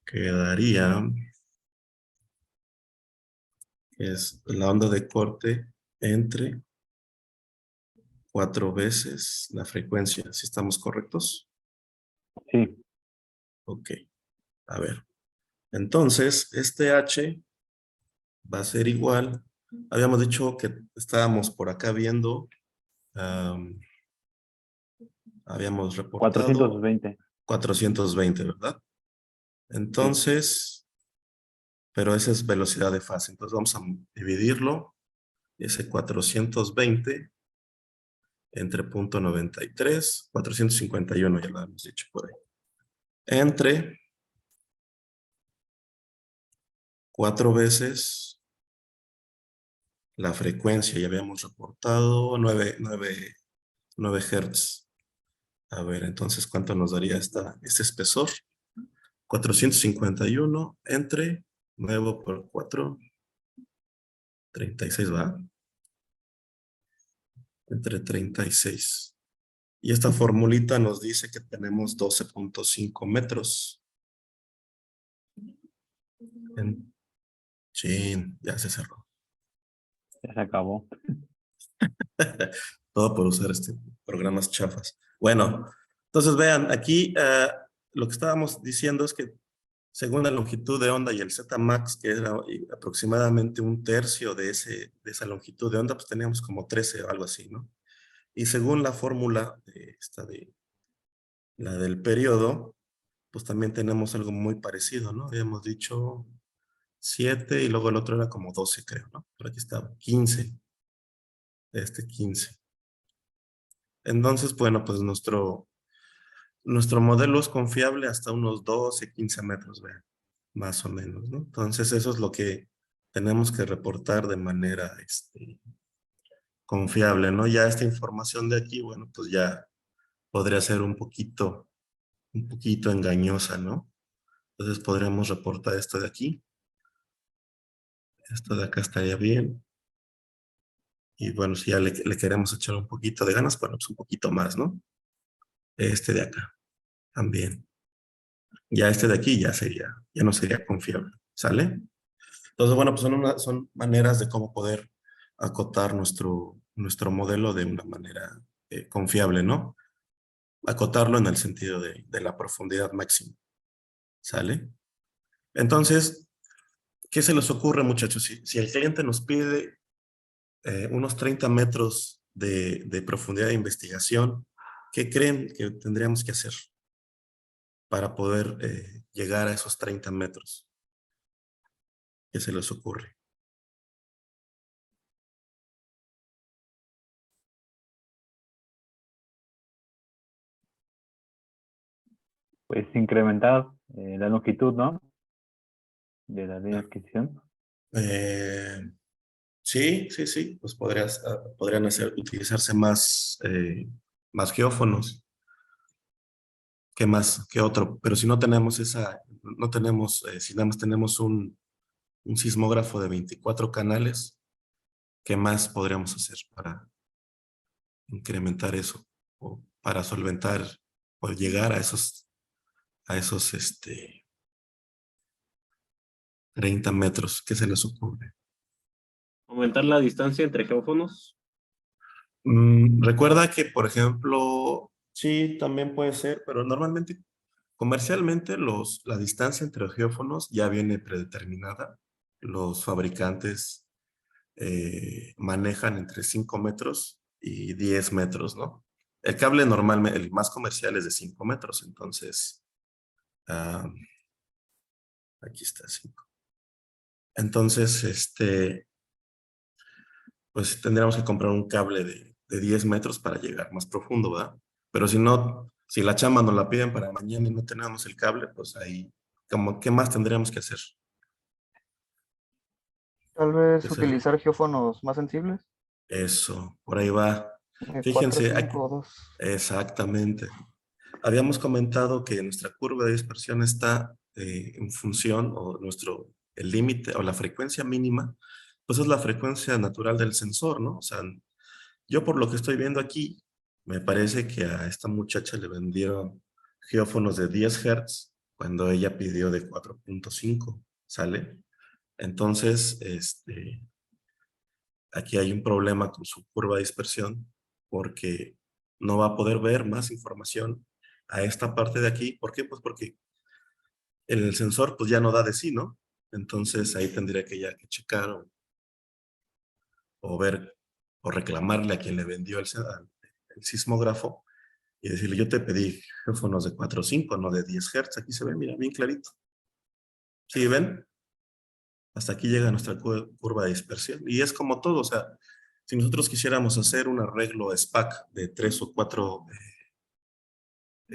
Quedaría, es la onda de corte entre 4 veces la frecuencia. ¿Sí estamos correctos? Sí, Ok, a ver. Entonces, este H va a ser igual. Habíamos dicho que estábamos por acá viendo, habíamos reportado 420. 420, ¿verdad? Sí, Entonces, pero esa es velocidad de fase. Entonces vamos a dividirlo, ese 420 entre punto 93, 451 ya lo hemos dicho por ahí. Entre 4 veces la frecuencia, ya habíamos reportado 9 Hz. A ver, entonces, ¿cuánto nos daría este espesor? 451 entre 9 por 4, 36, ¿va? Entre 36. Y esta formulita nos dice que tenemos 12.5 metros. Chin, ya se cerró. ya se acabó. Todo por usar programas chafas. Bueno, entonces vean, aquí lo que estábamos diciendo es que según la longitud de onda y el Zmax, que era aproximadamente un tercio de esa longitud de onda, pues teníamos como 13 o algo así, ¿no? Y según la fórmula de la del periodo, pues también tenemos algo muy parecido, ¿no? Habíamos dicho 7 y luego el otro era como 12, creo, ¿no? Por aquí estaba, 15. 15. Entonces, bueno, pues nuestro modelo es confiable hasta unos 12, 15 metros, vean, más o menos, ¿no? Entonces, eso es lo que tenemos que reportar de manera confiable, ¿no? Ya esta información de aquí, bueno, pues ya podría ser un poquito engañosa, ¿no? Entonces podríamos reportar esto de aquí. Esto de acá estaría bien. Y bueno, si ya le queremos echar un poquito de ganas, bueno, pues un poquito más, ¿no? Este de acá también. Ya este de aquí ya no sería confiable, ¿sale? Entonces, bueno, pues son maneras de cómo poder acotar nuestro modelo de una manera confiable, ¿no? Acotarlo en el sentido de la profundidad máxima, ¿sale? Entonces, ¿qué se les ocurre, muchachos? Si el cliente nos pide unos 30 metros de profundidad de investigación, ¿qué creen que tendríamos que hacer para poder llegar a esos 30 metros? ¿Qué se les ocurre? Pues incrementar la longitud, ¿no? De la línea de adquisición. Sí, pues podrían utilizarse más geófonos. ¿Qué más? ¿Qué otro? Pero si no tenemos si nada más tenemos un sismógrafo de 24 canales, ¿qué más podríamos hacer para incrementar eso? O para solventar o llegar a esos 30 metros. ¿Qué se les ocurre? Aumentar la distancia entre geófonos. Recuerda que, por ejemplo, sí, también puede ser, pero normalmente, comercialmente, la distancia entre geófonos ya viene predeterminada. Los fabricantes manejan entre 5 metros y 10 metros, ¿no? El cable normalmente, el más comercial es de 5 metros, entonces, ah, aquí está 5. Entonces, pues tendríamos que comprar un cable de 10 metros para llegar más profundo, ¿verdad? Pero si no, si la chamba nos la piden para mañana y no tenemos el cable, pues ahí, como, ¿qué más tendríamos que hacer? Tal vez Ese- utilizar geófonos más sensibles. Eso, por ahí va. 4, Fíjense, 5 2. exactamente. Habíamos comentado que nuestra curva de dispersión está en función, o el límite, o la frecuencia mínima, pues es la frecuencia natural del sensor, ¿no? O sea, yo por lo que estoy viendo aquí, me parece que a esta muchacha le vendieron geófonos de 10 Hz cuando ella pidió de 4.5, ¿sale? Entonces, aquí hay un problema con su curva de dispersión porque no va a poder ver más información a esta parte de aquí. ¿Por qué? Pues porque el sensor pues ya no da de sí, ¿no? Entonces ahí tendría que ya que checar o ver o reclamarle a quien le vendió el sismógrafo y decirle, yo te pedí geófonos de 4.5, no de 10 Hz. Aquí se ve, mira, bien clarito. ¿Sí ven? Hasta aquí llega nuestra curva de dispersión. Y es como todo, o sea, si nosotros quisiéramos hacer un arreglo SPAC de 3 o 4,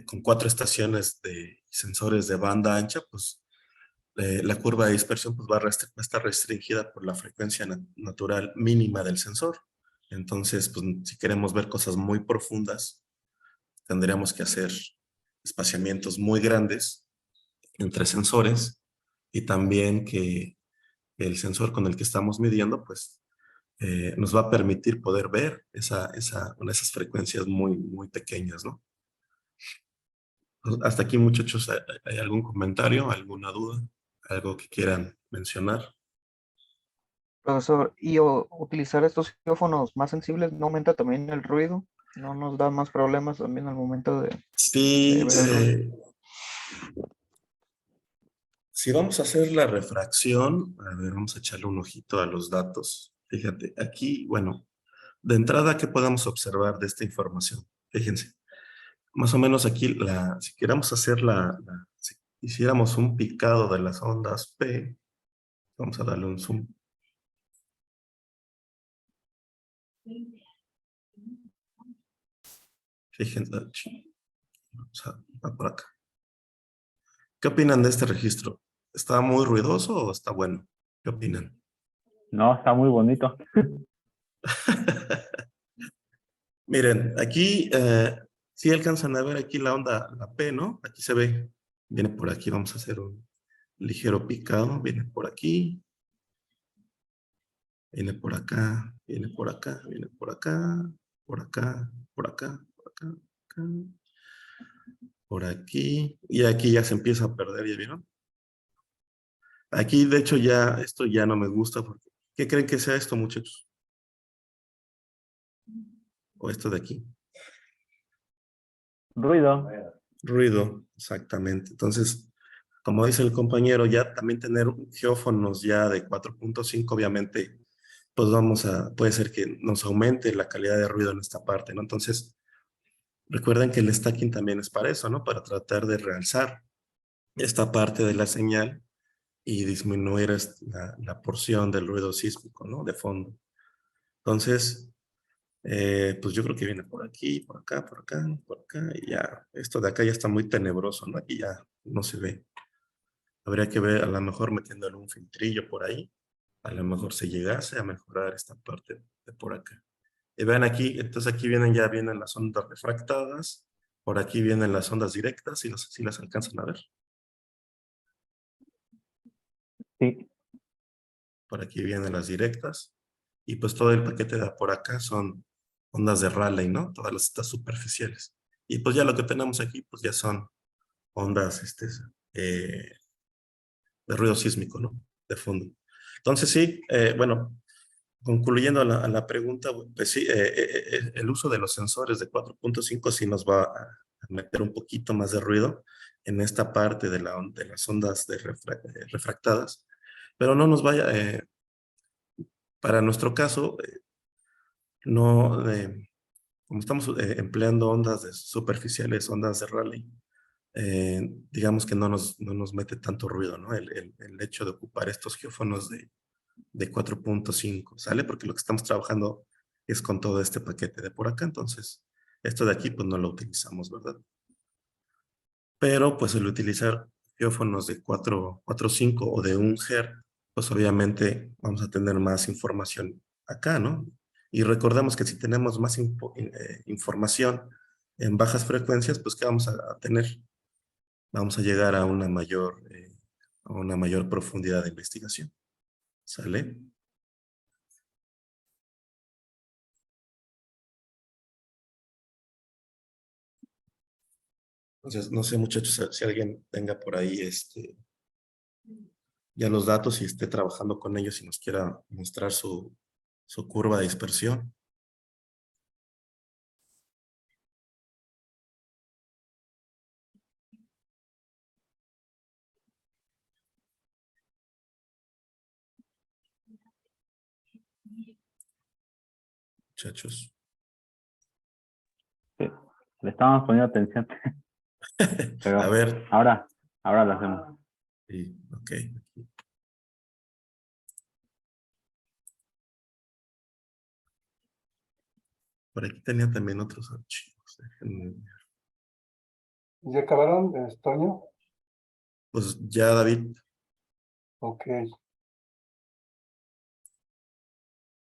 con 4 estaciones de sensores de banda ancha, pues la curva de dispersión pues, va a estar restringida por la frecuencia natural mínima del sensor. Entonces, pues, si queremos ver cosas muy profundas, tendríamos que hacer espaciamientos muy grandes entre sensores y también que el sensor con el que estamos midiendo, pues, nos va a permitir poder ver esas frecuencias muy, muy pequeñas, ¿no? Hasta aquí, muchachos, ¿hay algún comentario, alguna duda, algo que quieran mencionar? Profesor, y utilizar estos geófonos más sensibles no aumenta también el ruido, no nos da más problemas también al momento de Sí, ver el ruido. si vamos a hacer la refracción, a ver, vamos a echarle un ojito a los datos. Fíjate, aquí, bueno, de entrada, ¿qué podemos observar de esta información? Fíjense, más o menos aquí, si queramos hacer si hiciéramos un picado de las ondas P, vamos a darle un zoom. Fíjense, vamos a por acá. ¿Qué opinan de este registro? ¿Está muy ruidoso o está bueno? ¿Qué opinan? No, está muy bonito. Miren, aquí sí alcanzan a ver aquí la onda, la P, ¿no? Aquí se ve. Viene por aquí, vamos a hacer un ligero picado. Viene por aquí. Viene por acá, viene por acá, viene por acá, por acá, por acá, por acá, acá, por aquí. Y aquí ya se empieza a perder, ¿ya vieron? Aquí, de hecho, esto ya no me gusta porque, ¿qué creen que sea esto, muchachos? O esto de aquí. Ruido. Ruido, exactamente. Entonces, como dice el compañero, ya también tener geófonos ya de 4.5, obviamente, pues puede ser que nos aumente la calidad de ruido en esta parte, ¿no? Entonces, recuerden que el stacking también es para eso, ¿no? Para tratar de realzar esta parte de la señal y disminuir la porción del ruido sísmico, ¿no? De fondo. Entonces, Pues yo creo que viene por aquí, por acá, por acá, por acá, y ya, esto de acá ya está muy tenebroso, ¿no? Aquí ya no se ve. Habría que ver, a lo mejor metiéndole un filtrillo por ahí, a lo mejor se llegase a mejorar esta parte de por acá. Y vean aquí, entonces aquí ya vienen las ondas refractadas, por aquí vienen las ondas directas, si las alcanzan a ver. Sí, Por aquí vienen las directas, y pues todo el paquete de por acá son ondas de Rayleigh, ¿no? Todas estas superficiales. Y pues ya lo que tenemos aquí, pues ya son ondas de ruido sísmico, ¿no? De fondo. Entonces sí, bueno, concluyendo a la pregunta, pues sí, el uso de los sensores de 4.5 sí nos va a meter un poquito más de ruido en esta parte de las ondas refractadas, pero no nos vaya, para nuestro caso, no, como estamos empleando ondas superficiales, ondas de Rayleigh, digamos que no nos mete tanto ruido, ¿no? El hecho de ocupar estos geófonos de 4.5, ¿sale? Porque lo que estamos trabajando es con todo este paquete de por acá, entonces esto de aquí pues no lo utilizamos, ¿verdad? Pero pues el utilizar geófonos de 4.5 o de 1 GHz, pues obviamente vamos a tener más información acá, ¿no? Y recordemos que si tenemos más información en bajas frecuencias, pues ¿qué vamos a tener? Vamos a llegar a una mayor profundidad de investigación, ¿sale? Entonces, no sé, muchachos, si alguien tenga por ahí ya los datos y esté trabajando con ellos y nos quiera mostrar su curva de dispersión. Muchachos. sí, le estábamos poniendo atención, pero A ver. ahora lo hacemos. Sí, ok. Por aquí tenía también otros archivos. Déjenme ver. ¿Ya acabaron, Toño? Pues ya, David. Ok.